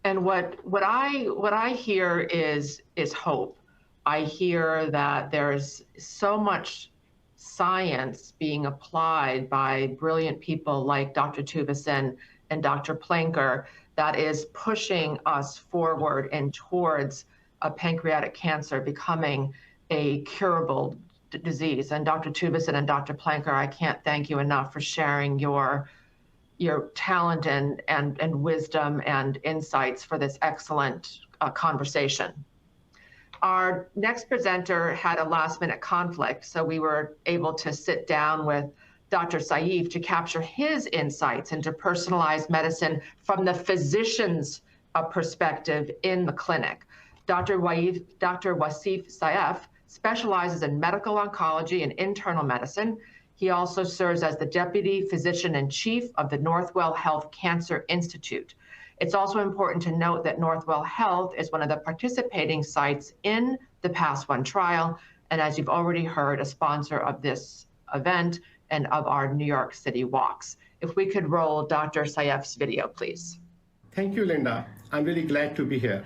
And what I hear is hope. I hear that there's so much science being applied by brilliant people like Dr. Tuveson and Dr. Planker that is pushing us forward and towards a pancreatic cancer becoming a curable disease. And Dr. Tuveson and Dr. Planker, I can't thank you enough for sharing your talent and wisdom and insights for this excellent conversation. Our next presenter had a last-minute conflict, so we were able to sit down with Dr. Saif to capture his insights into personalized medicine from the physician's perspective in the clinic. Dr. Wasif Saif specializes in medical oncology and internal medicine. He also serves as the Deputy Physician-in-Chief of the Northwell Health Cancer Institute. It's also important to note that Northwell Health is one of the participating sites in the PASS-1 trial, and as you've already heard, a sponsor of this event and of our New York City walks. If we could roll Dr. Saif's video, please. Thank you, Linda. I'm really glad to be here.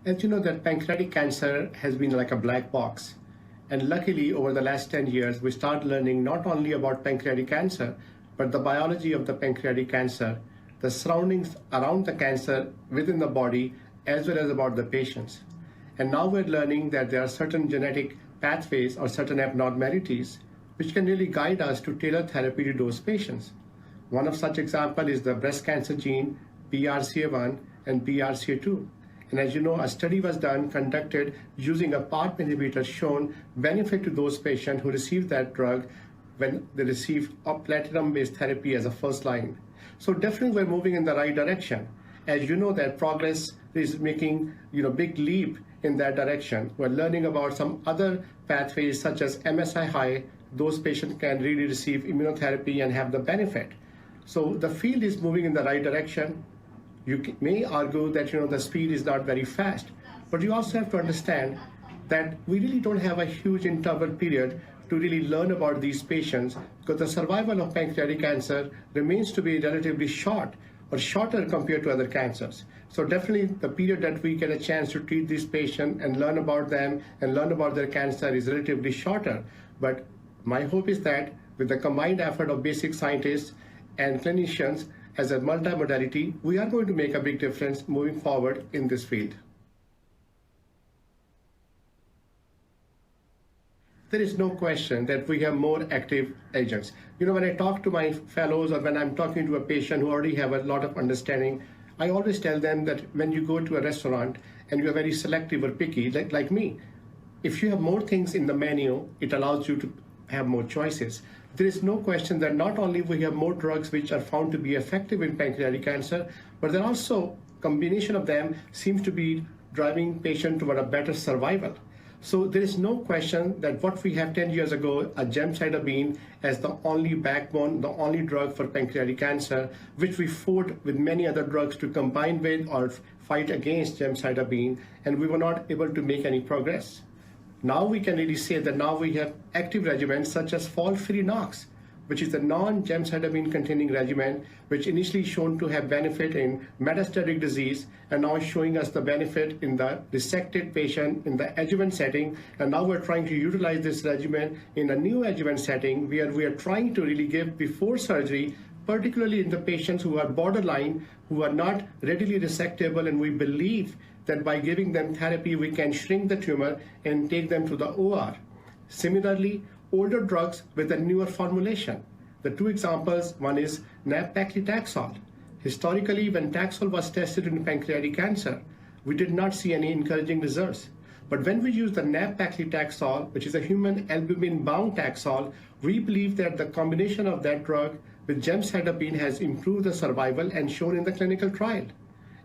As you know, that pancreatic cancer has been like a black box. And luckily, over the last 10 years, we started learning not only about pancreatic cancer, but the biology of the pancreatic cancer, the surroundings around the cancer within the body, as well as about the patients. And now we're learning that there are certain genetic pathways or certain abnormalities which can really guide us to tailor therapy to those patients. One of such examples is the breast cancer gene BRCA1 and BRCA2. And as you know, a study was conducted using a PARP inhibitor shown benefit to those patients who received that drug when they received a platinum-based therapy as a first line. So definitely we're moving in the right direction. As you know, that progress is making big leap in that direction. We're learning about some other pathways such as MSI high. Those patients can really receive immunotherapy and have the benefit. So the field is moving in the right direction. You may argue that the speed is not very fast, but you also have to understand that we really don't have a huge interval period to really learn about these patients, because the survival of pancreatic cancer remains to be relatively short or shorter compared to other cancers. So definitely the period that we get a chance to treat these patients and learn about them and learn about their cancer is relatively shorter. But my hope is that with the combined effort of basic scientists and clinicians, as a multimodality, we are going to make a big difference moving forward in this field. There is no question that we have more active agents. When I talk to my fellows or when I'm talking to a patient who already have a lot of understanding, I always tell them that when you go to a restaurant and you're very selective or picky, like me, if you have more things in the menu, it allows you to have more choices. There is no question that not only we have more drugs which are found to be effective in pancreatic cancer, but there also combination of them seems to be driving patient toward a better survival. So there is no question that what we had 10 years ago, a gemcitabine as the only backbone, the only drug for pancreatic cancer, which we fought with many other drugs to combine with or fight against gemcitabine, and we were not able to make any progress. Now we can really say that now we have active regimens such as FOLFIRINOX, which is a non-gemcitabine containing regimen, which initially shown to have benefit in metastatic disease, and now is showing us the benefit in the resected patient in the adjuvant setting. And now we're trying to utilize this regimen in a new adjuvant setting where we are trying to really give before surgery, particularly in the patients who are borderline, who are not readily resectable, and we believe that by giving them therapy, we can shrink the tumor and take them to the OR. Similarly, older drugs with a newer formulation. The two examples, one is nab-paclitaxel. Historically, when Taxol was tested in pancreatic cancer, we did not see any encouraging results. But when we use the nab-paclitaxel, which is a human albumin-bound Taxol, we believe that the combination of that drug with gemcitabine has improved the survival and shown in the clinical trial.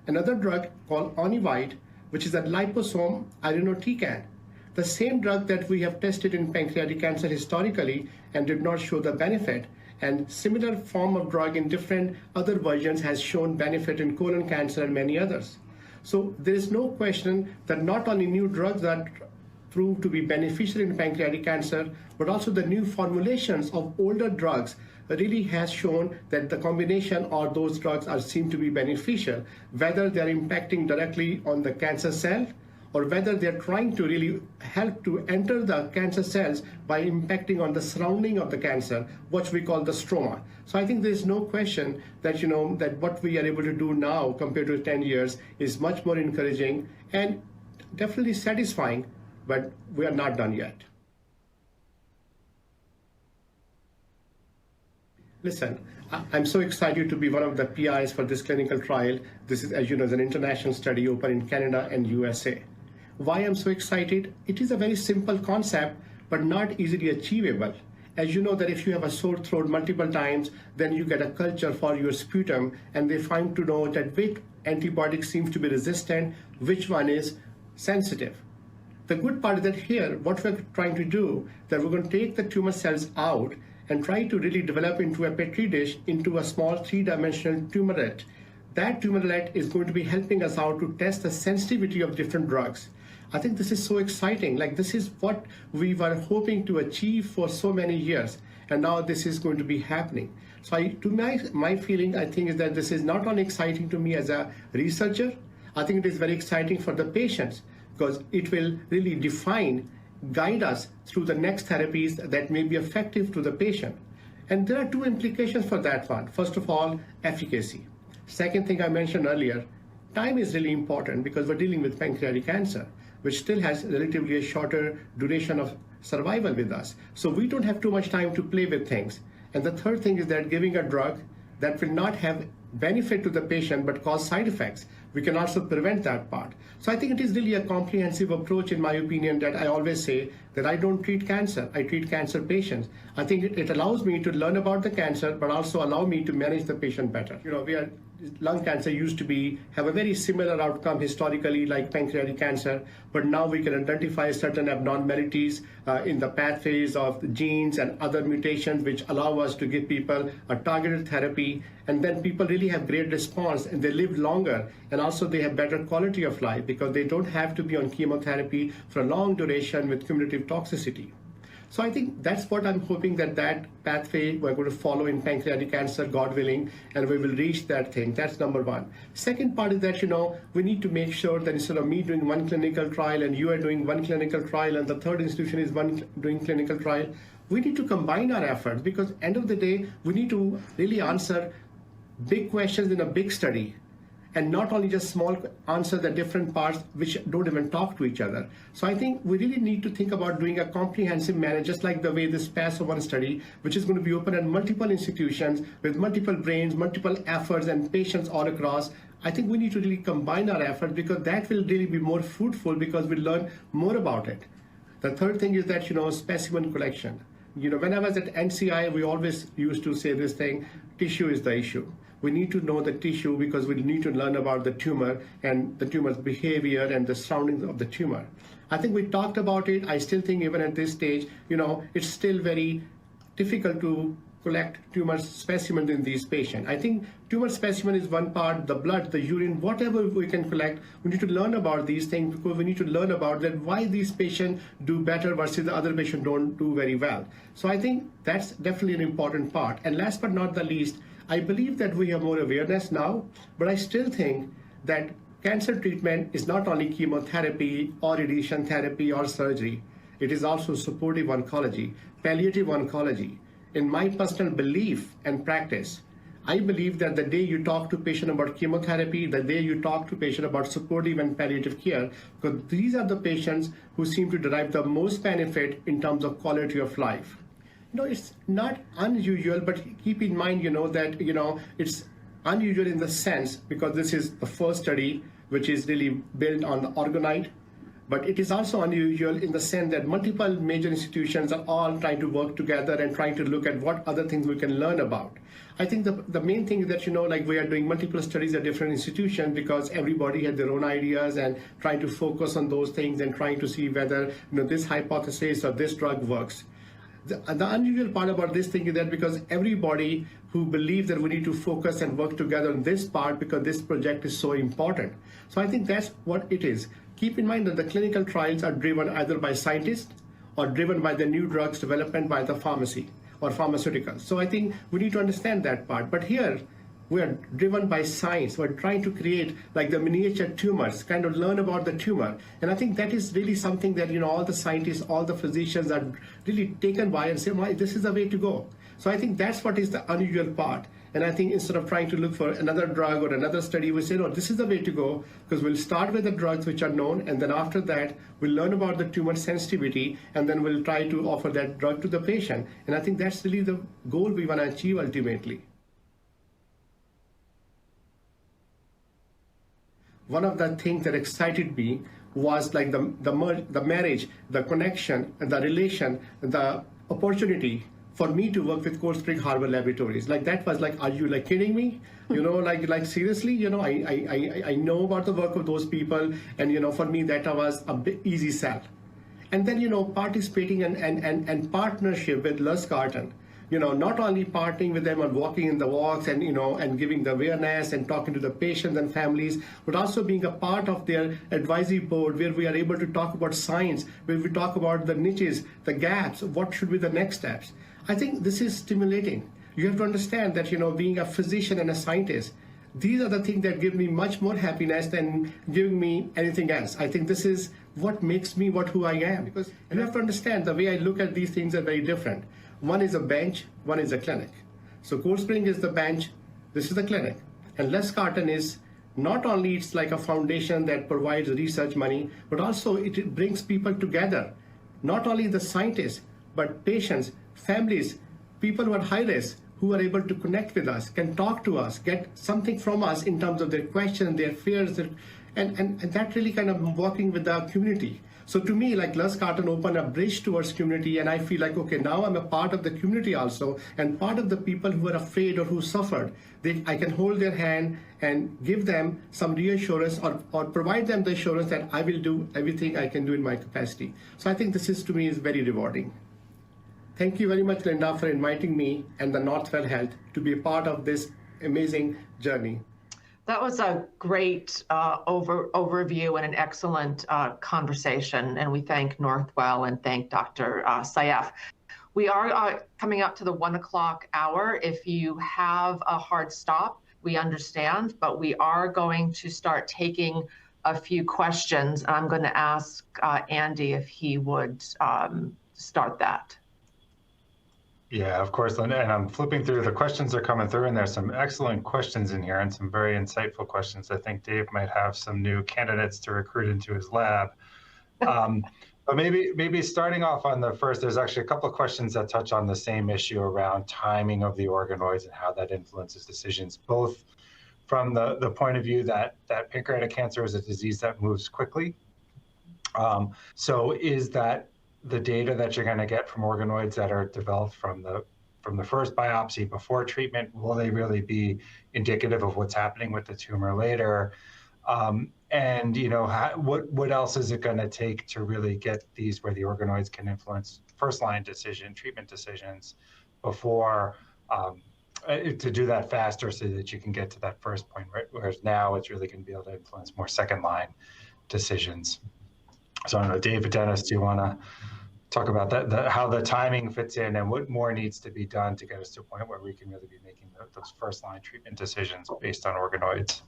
Another drug called Organoid, which is a liposome irinotecan, the same drug that we have tested in pancreatic cancer historically and did not show the benefit, and similar form of drug in different other versions has shown benefit in colon cancer and many others. So there is no question that not only new drugs that proved to be beneficial in pancreatic cancer, but also the new formulations of older drugs really has shown that the combination or those drugs seem to be beneficial, whether they're impacting directly on the cancer cell or whether they're trying to really help to enter the cancer cells by impacting on the surrounding of the cancer, what we call the stroma. So I think there's no question that, that what we are able to do now compared to 10 years is much more encouraging and definitely satisfying, but we are not done yet. Listen, I'm so excited to be one of the PIs for this clinical trial. This is, as you know, is an international study open in Canada and USA. Why I'm so excited? It is a very simple concept, but not easily achievable. As you know that if you have a sore throat multiple times, then you get a culture for your sputum, and they find to know that which antibiotic seems to be resistant, which one is sensitive. The good part is that here, what we're trying to do, that we're going to take the tumor cells out and try to really develop into a petri dish into a small 3-dimensional tumorlet. That tumorlet is going to be helping us out to test the sensitivity of different drugs. I think this is so exciting. Like, this is what we were hoping to achieve for so many years, and now this is going to be happening. So my feeling, I think, is that this is not only exciting to me as a researcher, I think it is very exciting for the patients, because it will really guide us through the next therapies that may be effective to the patient. And there are two implications for that one. First of all, efficacy. Second thing I mentioned earlier, time is really important because we're dealing with pancreatic cancer, which still has relatively a shorter duration of survival with us. So we don't have too much time to play with things. And the third thing is that giving a drug that will not have benefit to the patient but cause side effects, we can also prevent that part. So I think it is really a comprehensive approach, in my opinion, that I always say that I don't treat cancer, I treat cancer patients. I think it allows me to learn about the cancer, but also allow me to manage the patient better. Lung cancer used to have a very similar outcome historically like pancreatic cancer, but now we can identify certain abnormalities in the pathways of the genes and other mutations which allow us to give people a targeted therapy, and then people really have great response and they live longer, and also they have better quality of life because they don't have to be on chemotherapy for a long duration with cumulative toxicity. So I think that's what I'm hoping, that pathway we're going to follow in pancreatic cancer, God willing, and we will reach that thing. That's number one. Second part is that, we need to make sure that instead of me doing one clinical trial and you are doing one clinical trial and the third institution is doing clinical trial, we need to combine our efforts, because end of the day, we need to really answer big questions in a big study, and not only just small answer the different parts which don't even talk to each other. So I think we really need to think about doing a comprehensive manner, just like the way this PASO1 study, which is going to be open at multiple institutions with multiple brains, multiple efforts and patients all across. I think we need to really combine our efforts, because that will really be more fruitful because we learn more about it. The third thing is that, specimen collection. When I was at NCI, we always used to say this thing, tissue is the issue. We need to know the tissue because we need to learn about the tumor and the tumor's behavior and the surroundings of the tumor. I think we talked about it. I still think even at this stage, it's still very difficult to collect tumor specimens in these patients. I think tumor specimen is one part, the blood, the urine, whatever we can collect, we need to learn about these things, because we need to learn about that why these patients do better versus the other patients don't do very well. So I think that's definitely an important part. And last but not the least, I believe that we have more awareness now, but I still think that cancer treatment is not only chemotherapy or radiation therapy or surgery. It is also supportive oncology, palliative oncology. In my personal belief and practice, I believe that the day you talk to a patient about chemotherapy, the day you talk to a patient about supportive and palliative care, because these are the patients who seem to derive the most benefit in terms of quality of life. It's not unusual, but keep in mind, that, it's unusual in the sense because this is the first study which is really built on the organoid. But it is also unusual in the sense that multiple major institutions are all trying to work together and trying to look at what other things we can learn about. I think the main thing is that, like we are doing multiple studies at different institutions because everybody had their own ideas and trying to focus on those things and trying to see whether, this hypothesis or this drug works. The unusual part about this thing is that because everybody who believes that we need to focus and work together on this part because this project is so important. So I think that's what it is. Keep in mind that the clinical trials are driven either by scientists or driven by the new drugs development by the pharmacy or pharmaceuticals. So I think we need to understand that part. But here, we are driven by science. We're trying to create like the miniature tumors, kind of learn about the tumor. And I think that is really something that, all the scientists, all the physicians are really taken by and say, well, this is the way to go. So I think that's what is the unusual part. And I think instead of trying to look for another drug or another study, we say, no, this is the way to go, because we'll start with the drugs which are known, and then after that, we'll learn about the tumor sensitivity, and then we'll try to offer that drug to the patient. And I think that's really the goal we want to achieve ultimately. One of the things that excited me was like the marriage, the connection, the relation, the opportunity for me to work with Cold Spring Harbor Laboratories. Like that was like, are you like kidding me? Like seriously, I know about the work of those people, and for me that was a bit easy sell. And then participating and partnership with Lustgarten. Not only partnering with them on walking in the walks and, and giving the awareness and talking to the patients and families, but also being a part of their advisory board where we are able to talk about science, where we talk about the niches, the gaps, what should be the next steps. I think this is stimulating. You have to understand that, being a physician and a scientist, these are the things that give me much more happiness than giving me anything else. I think this is what makes me who I am. Because you have to understand the way I look at these things are very different. One is a bench, one is a clinic. So Cold Spring is the bench, this is the clinic. And Lustgarten is not only it's like a foundation that provides research money, but also it brings people together. Not only the scientists, but patients, families, people who are high risk, who are able to connect with us, can talk to us, get something from us in terms of their questions, their fears, and that really kind of working with the community. So to me, like Lustgarten opened a bridge towards community, and I feel like, okay, now I'm a part of the community also, and part of the people who are afraid or who suffered. I can hold their hand and give them some reassurance or provide them the assurance that I will do everything I can do in my capacity. So I think this is, to me, is very rewarding. Thank you very much, Linda, for inviting me and the Northwell Health to be a part of this amazing journey. That was a great overview and an excellent conversation, and we thank Northwell and thank Dr. Saif. We are coming up to the 1 o'clock hour. If you have a hard stop, we understand, but we are going to start taking a few questions. I'm going to ask Andy if he would start that. Yeah, of course, Linda. And I'm flipping through. The questions are coming through, and there's some excellent questions in here and some very insightful questions. I think Dave might have some new candidates to recruit into his lab. But maybe starting off on the first, there's actually a couple of questions that touch on the same issue around timing of the organoids and how that influences decisions, both from the point of view that pancreatic cancer is a disease that moves quickly. So is that the data that you're going to get from organoids that are developed from the first biopsy before treatment, will they really be indicative of what's happening with the tumor later? And what else is it going to take to really get these where the organoids can influence first-line treatment decisions before to do that faster so that you can get to that first point, right? Whereas now it's really going to be able to influence more second-line decisions. So I don't know, Dave, Dennis, do you want to talk about that, how the timing fits in and what more needs to be done to get us to a point where we can really be making those first-line treatment decisions based on organoids?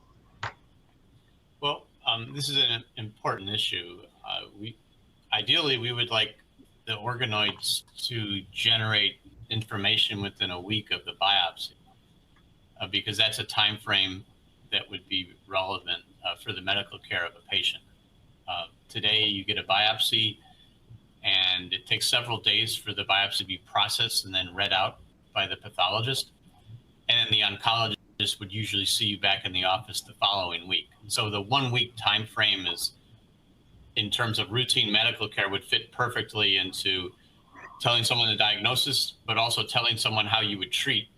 Well, this is an important issue. Ideally, we would like the organoids to generate information within a week of the biopsy, because that's a time frame that would be relevant for the medical care of a patient. Today, you get a biopsy, and it takes several days for the biopsy to be processed and then read out by the pathologist. And then the oncologist would usually see you back in the office the following week. So the 1 week time frame is in terms of routine medical care would fit perfectly into telling someone the diagnosis, but also telling someone how you would treat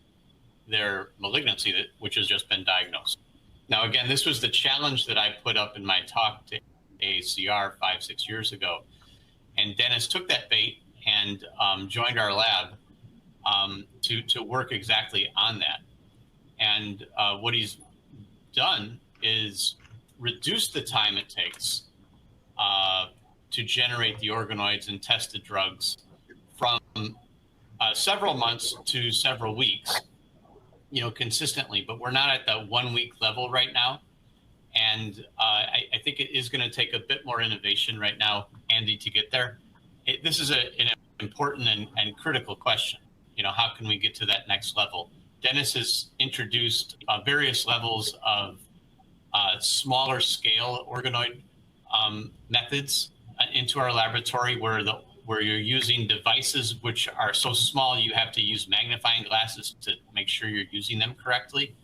their malignancy which has just been diagnosed. Now, again, this was the challenge that I put up in my talk to AACR 5-6 years ago. And Dennis took that bait and joined our lab to work exactly on that. And what he's done is reduce the time it takes to generate the organoids and test the drugs from several months to several weeks, consistently. But we're not at the 1 week level right now. And I think it is going to take a bit more innovation right now, Andy, to get there. This is an important and critical question. How can we get to that next level? Dennis has introduced various levels of smaller scale organoid methods into our laboratory where you're using devices which are so small you have to use magnifying glasses to make sure you're using them correctly.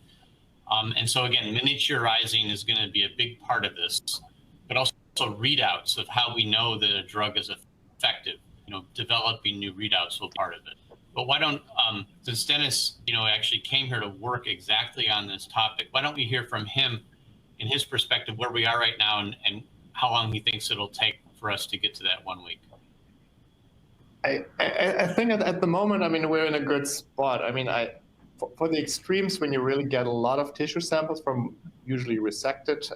And so again, miniaturizing is going to be a big part of this, but also readouts of how we know that a drug is effective. Developing new readouts will be part of it. But why don't, since Dennis, actually came here to work exactly on this topic, why don't we hear from him in his perspective where we are right now and how long he thinks it'll take for us to get to that 1 week? I think at the moment, we're in a good spot. For the extremes, when you really get a lot of tissue samples from usually resected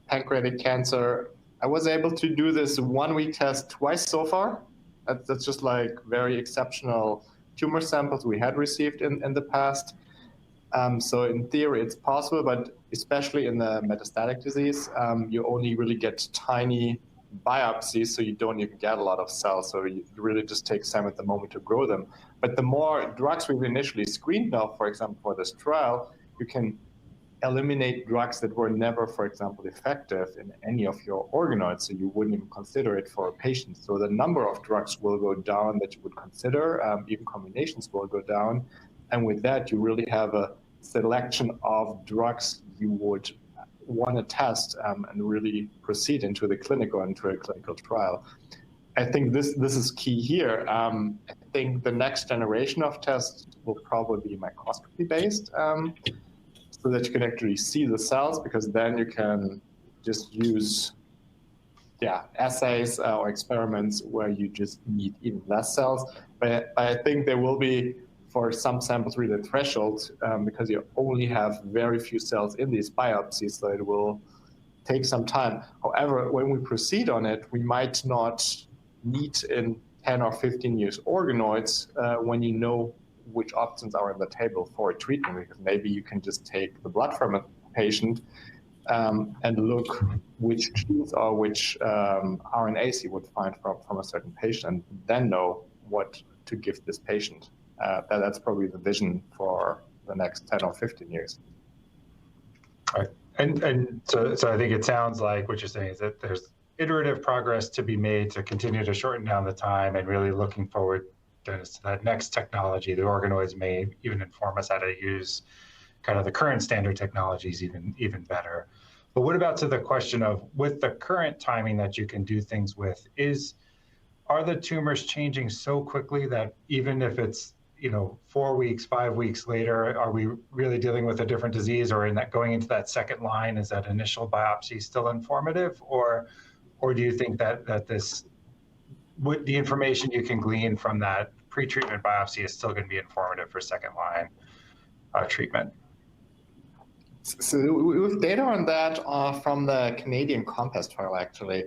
pancreatic cancer, I was able to do this 1 week test twice so far. That's just like very exceptional tumor samples we had received in the past. So in theory, it's possible, but especially in the metastatic disease, you only really get tiny biopsies, so you don't even get a lot of cells. So it really just takes time at the moment to grow them. But the more drugs we've initially screened now, for example, for this trial, you can eliminate drugs that were never, for example, effective in any of your organoids, so you wouldn't even consider it for a patient. So the number of drugs will go down that you would consider, even combinations will go down. And with that, you really have a selection of drugs you would want to test and really proceed into the clinic or into a clinical trial. I think this is key here. I think the next generation of tests will probably be microscopy based, so that you can actually see the cells, because then you can just use assays or experiments where you just need even less cells. But I think there will be, for some samples, really a threshold, because you only have very few cells in these biopsies, so it will take some time. However, when we proceed on it, we might not need in 10 or 15 years organoids when you know which options are on the table for a treatment, because maybe you can just take the blood from a patient and look which genes or which RNAs you would find from a certain patient, and then know what to give this patient. That's probably the vision for the next 10 or 15 years. Right. And so I think it sounds like what you're saying is that there's iterative progress to be made to continue to shorten down the time, and really looking forward, Dennis, to that next technology. The organoids may even inform us how to use kind of the current standard technologies even better. But what about to the question of, with the current timing that you can do things with, are the tumors changing so quickly that even if it's 4 weeks, 5 weeks later, are we really dealing with a different disease? Or going into that second line, is that initial biopsy still informative? Or do you think that the information you can glean from that pre-treatment biopsy is still going to be informative for second line treatment? So we have data on that from the Canadian COMPASS trial, actually.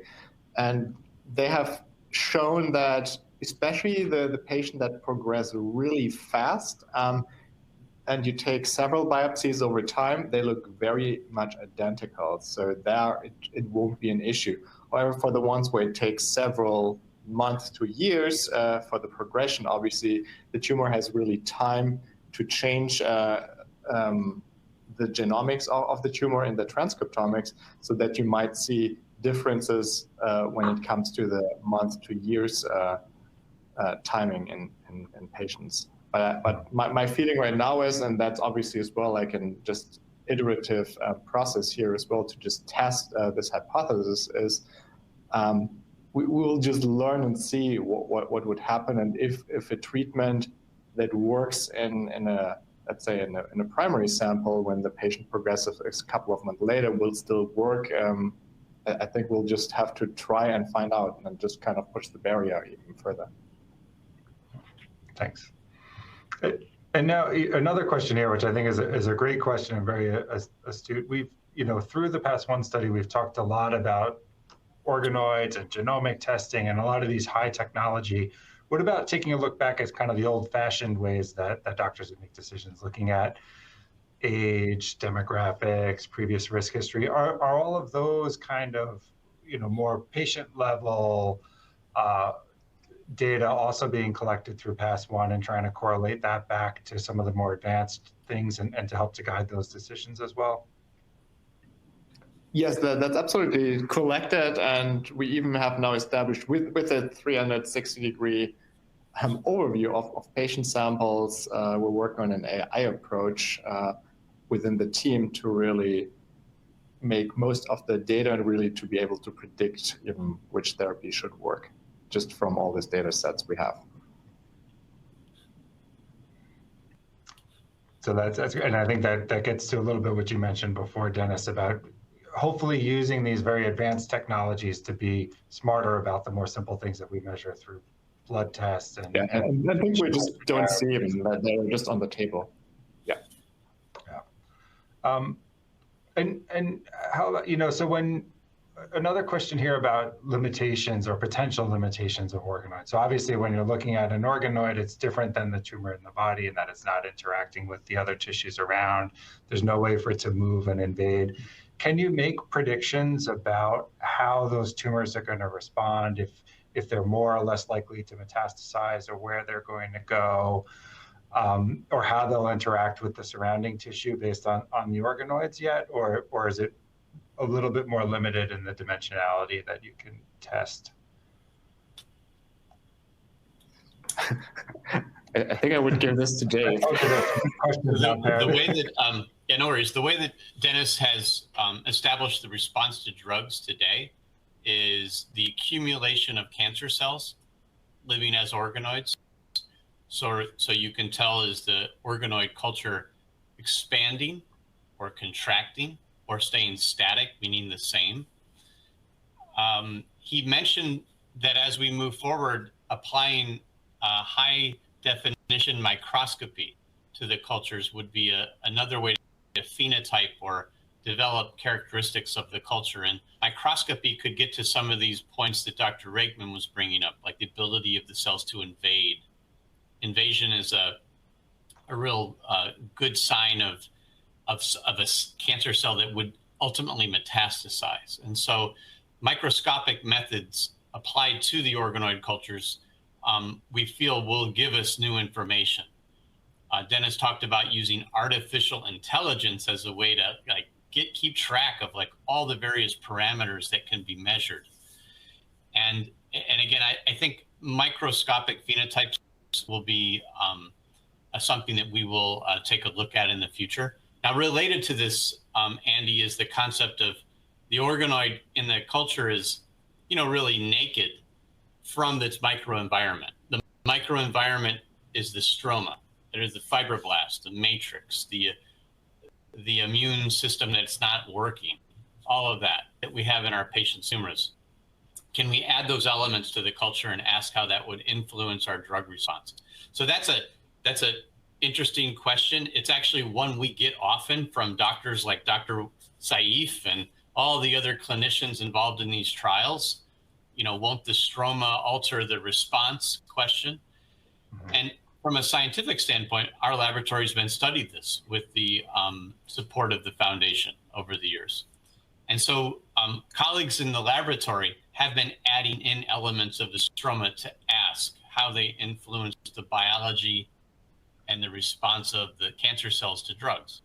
And they have shown that especially the patient that progress really fast, and you take several biopsies over time, they look very much identical. So there, it won't be an issue. However, for the ones where it takes several months to years for the progression, obviously, the tumor has really time to change the genomics of the tumor in the transcriptomics, so that you might see differences when it comes to the month to years timing in patients. But my feeling right now is, and that's obviously as well like an just iterative process here as well to just test this hypothesis, is We will just learn and see what would happen, and if a treatment that works in a, let's say, in a primary sample when the patient progresses a couple of months later will still work. I think we'll just have to try and find out and just kind of push the barrier even further. Thanks. And now another question here, which I think is a great question and very astute. We've, through the PASS1 study, we've talked a lot about organoids and genomic testing and a lot of these high technology. What about taking a look back at kind of the old-fashioned ways that doctors would make decisions, looking at age, demographics, previous risk history? Are all of those kind of, more patient-level data also being collected through PASS1 and trying to correlate that back to some of the more advanced things and to help to guide those decisions as well? Yes, that's absolutely collected, and we even have now established with a 360-degree overview of patient samples. We're working on an AI approach within the team to really make most of the data and really to be able to predict even which therapy should work, just from all these data sets we have. So that's and I think that gets to a little bit what you mentioned before, Dennis, about hopefully using these very advanced technologies to be smarter about the more simple things that we measure through blood tests. And I think we just don't see them, that they're just on the table. Yeah. And how, so when, another question here about limitations or potential limitations of organoids. So obviously when you're looking at an organoid, it's different than the tumor in the body in that it's not interacting with the other tissues around. There's no way for it to move and invade. Can you make predictions about how those tumors are going to respond, if they're more or less likely to metastasize, or where they're going to go, or how they'll interact with the surrounding tissue based on the organoids yet? Or is it a little bit more limited in the dimensionality that you can test? I think I would give this to Dave. The way that, no worries. The way that Dennis has established the response to drugs today is the accumulation of cancer cells living as organoids. So you can tell, is the organoid culture expanding or contracting or staying static, meaning the same? He mentioned that as we move forward, applying high definition microscopy to the cultures would be another way to phenotype or develop characteristics of the culture. And microscopy could get to some of these points that Dr. Rakeman was bringing up, like the ability of the cells to invade. Invasion is a real good sign of a cancer cell that would ultimately metastasize. And so microscopic methods applied to the organoid cultures, we feel will give us new information. Dennis talked about using artificial intelligence as a way to keep track of all the various parameters that can be measured. And again, I think microscopic phenotypes will be something that we will take a look at in the future. Now, related to this, Andy, is the concept of the organoid in the culture is, really naked from its microenvironment. The microenvironment is the stroma. It is the fibroblast, the matrix, the immune system that's not working, all of that we have in our patient's tumors. Can we add those elements to the culture and ask how that would influence our drug response? So that's a interesting question. It's actually one we get often from doctors like Dr. Saif and all the other clinicians involved in these trials. Won't the stroma alter the response question? Mm-hmm. And from a scientific standpoint, our laboratory has been studied this with the support of the foundation over the years. And so colleagues in the laboratory have been adding in elements of the stroma to ask how they influence the biology and the response of the cancer cells to drugs.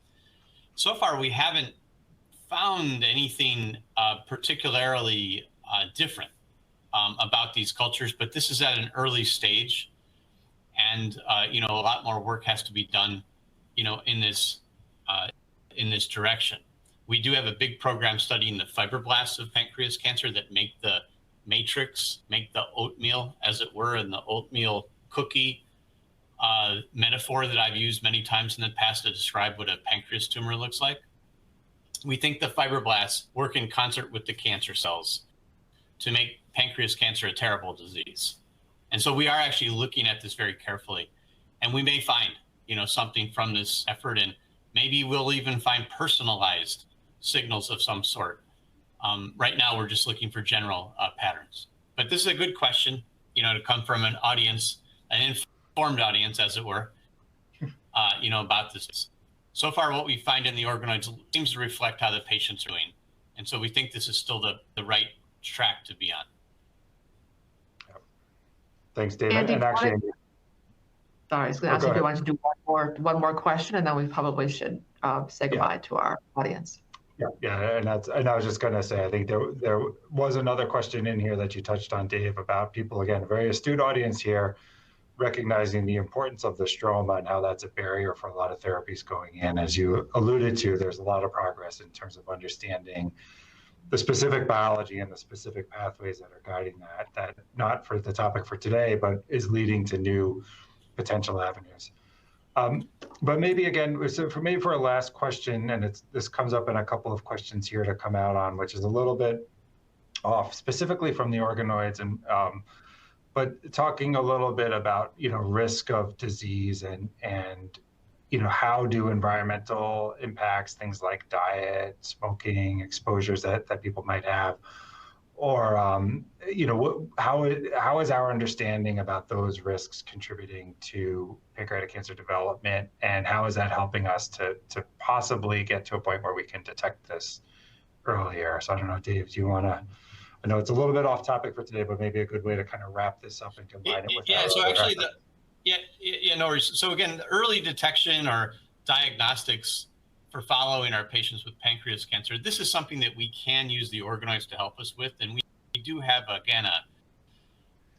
So far, we haven't found anything particularly different about these cultures, but this is at an early stage. And a lot more work has to be done, in this direction. We do have a big program studying the fibroblasts of pancreas cancer that make the matrix, make the oatmeal, as it were, and the oatmeal cookie metaphor that I've used many times in the past to describe what a pancreas tumor looks like. We think the fibroblasts work in concert with the cancer cells to make pancreas cancer a terrible disease. And so we are actually looking at this very carefully. And we may find, something from this effort, and maybe we'll even find personalized signals of some sort. Right now, we're just looking for general patterns. But this is a good question, to come from an audience, an informed audience, as it were, about this. So far, what we find in the organoids seems to reflect how the patients are doing. And so we think this is still the right track to be on. Thanks, David. Andy, and actually, sorry, I was going to ask if you wanted to do one more question, and then we probably should say goodbye to our audience. Yeah, and I was just going to say, I think there was another question in here that you touched on, Dave, about people, again, very astute audience here, recognizing the importance of the stroma and how that's a barrier for a lot of therapies going in. As you alluded to, there's a lot of progress in terms of understanding the specific biology and the specific pathways that are guiding that not for the topic for today, but is leading to new potential avenues. But maybe again, so for a last question, and this comes up in a couple of questions here to come out on, which is a little bit off specifically from the organoids, and but talking a little bit about risk of disease and how do environmental impacts, things like diet, smoking, exposures that people might have, or how is our understanding about those risks contributing to pancreatic cancer development, and how is that helping us to possibly get to a point where we can detect this earlier? So I don't know, Dave, do you want to? I know it's a little bit off topic for today, but maybe a good way to kind of wrap this up and combine it with so actually no worries. So again, the early detection or diagnostics for following our patients with pancreas cancer, this is something that we can use the organoids to help us with. And we do have, again,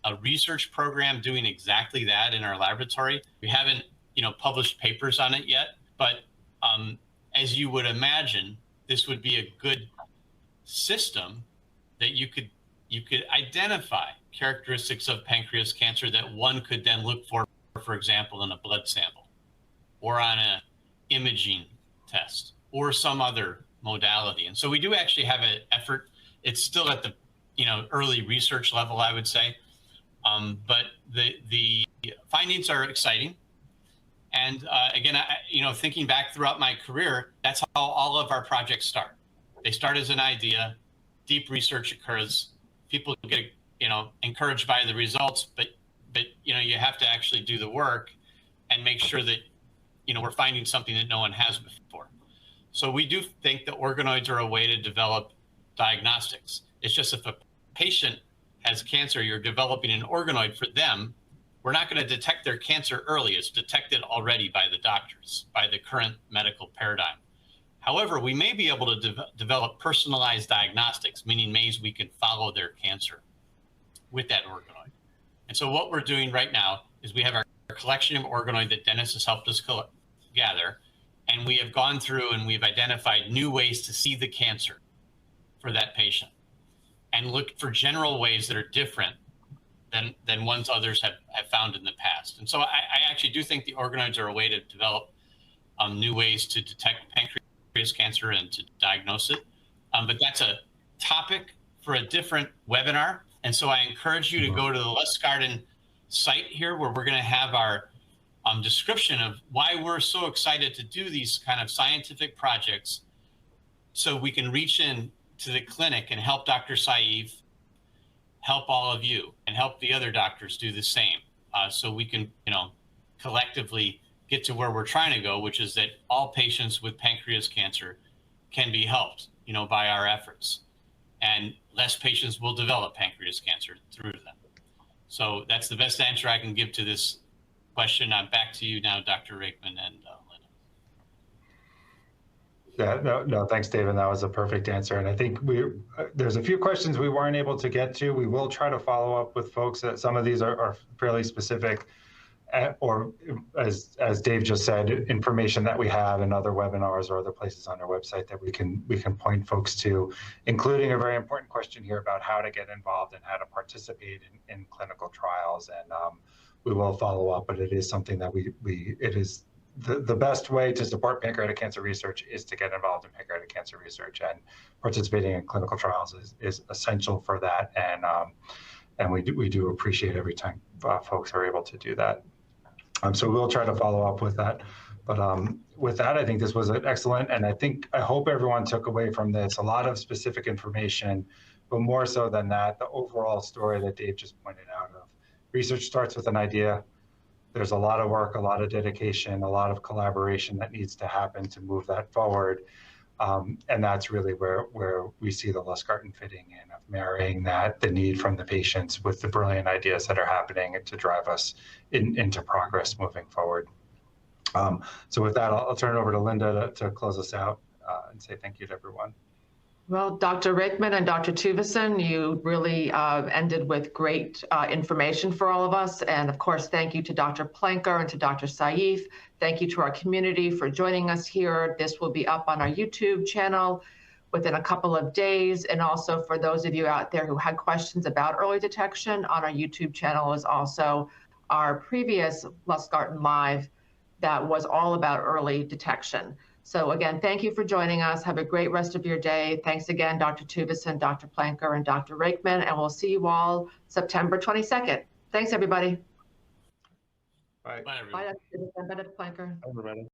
a research program doing exactly that in our laboratory. We haven't, published papers on it yet, but as you would imagine, this would be a good system that you could identify characteristics of pancreas cancer that one could then look for example, in a blood sample or on a imaging test or some other modality. And so we do actually have an effort. It's still at the early research level, I would say, but the findings are exciting. And again, thinking back throughout my career, that's how all of our projects start. They start as an idea, deep research occurs, people get encouraged by the results, but you have to actually do the work and make sure that we're finding something that no one has before. So we do think the organoids are a way to develop diagnostics. It's just if a patient has cancer, you're developing an organoid for them, we're not going to detect their cancer early. It's detected already by the doctors, by the current medical paradigm. However, we may be able to develop personalized diagnostics, meaning we can follow their cancer with that organoid. And so what we're doing right now is we have our collection of organoid that Dennis has helped us gather, and we have gone through and we've identified new ways to see the cancer for that patient and look for general ways that are different than ones others have found in the past. And so I actually do think the organoids are a way to develop new ways to detect pancreas cancer and to diagnose it. But that's a topic for a different webinar. And so I encourage you to go to the Lustgarten site here, where we're going to have our description of why we're so excited to do these kind of scientific projects, so we can reach in to the clinic and help Dr. Saif, help all of you, and help the other doctors do the same, so we can collectively get to where we're trying to go, which is that all patients with pancreas cancer can be helped by our efforts, and less patients will develop pancreas cancer through them. So that's the best answer I can give to this question. I'm back to you now, Dr. Rakeman and Linda. Yeah, no, thanks, David. That was a perfect answer. And I think there's a few questions we weren't able to get to. We will try to follow up with folks. Some of these are fairly specific or as Dave just said, information that we have in other webinars or other places on our website that we can point folks to, including a very important question here about how to get involved and how to participate in clinical trials. And we will follow up, but it is something that it is the best way to support pancreatic cancer research is to get involved in pancreatic cancer research, and participating in clinical trials is essential for that. And we do appreciate every time folks are able to do that. So we'll try to follow up with that. But with that, I think this was excellent. And I hope everyone took away from this a lot of specific information, but more so than that, the overall story that Dave just pointed out of research starts with an idea. There's a lot of work, a lot of dedication, a lot of collaboration that needs to happen to move that forward. And that's really where we see the Lustgarten fitting in, of marrying the need from the patients with the brilliant ideas that are happening to drive us into progress moving forward. So with that, I'll turn it over to Linda to close us out and say thank you to everyone. Well, Dr. Rakeman and Dr. Tuveson, you really ended with great information for all of us. And of course, thank you to Dr. Planker and to Dr. Saif. Thank you to our community for joining us here. This will be up on our YouTube channel within a couple of days. And also for those of you out there who had questions about early detection, on our YouTube channel is also our previous LustgartenLIVE that was all about early detection. So again, thank you for joining us. Have a great rest of your day. Thanks again, Dr. Tuveson, Dr. Planker, and Dr. Rakeman, and we'll see you all September 22nd. Thanks, everybody. Bye. Bye, everyone. Bye, Dr. Tuveson. Bye, Dr. Planker. Everybody.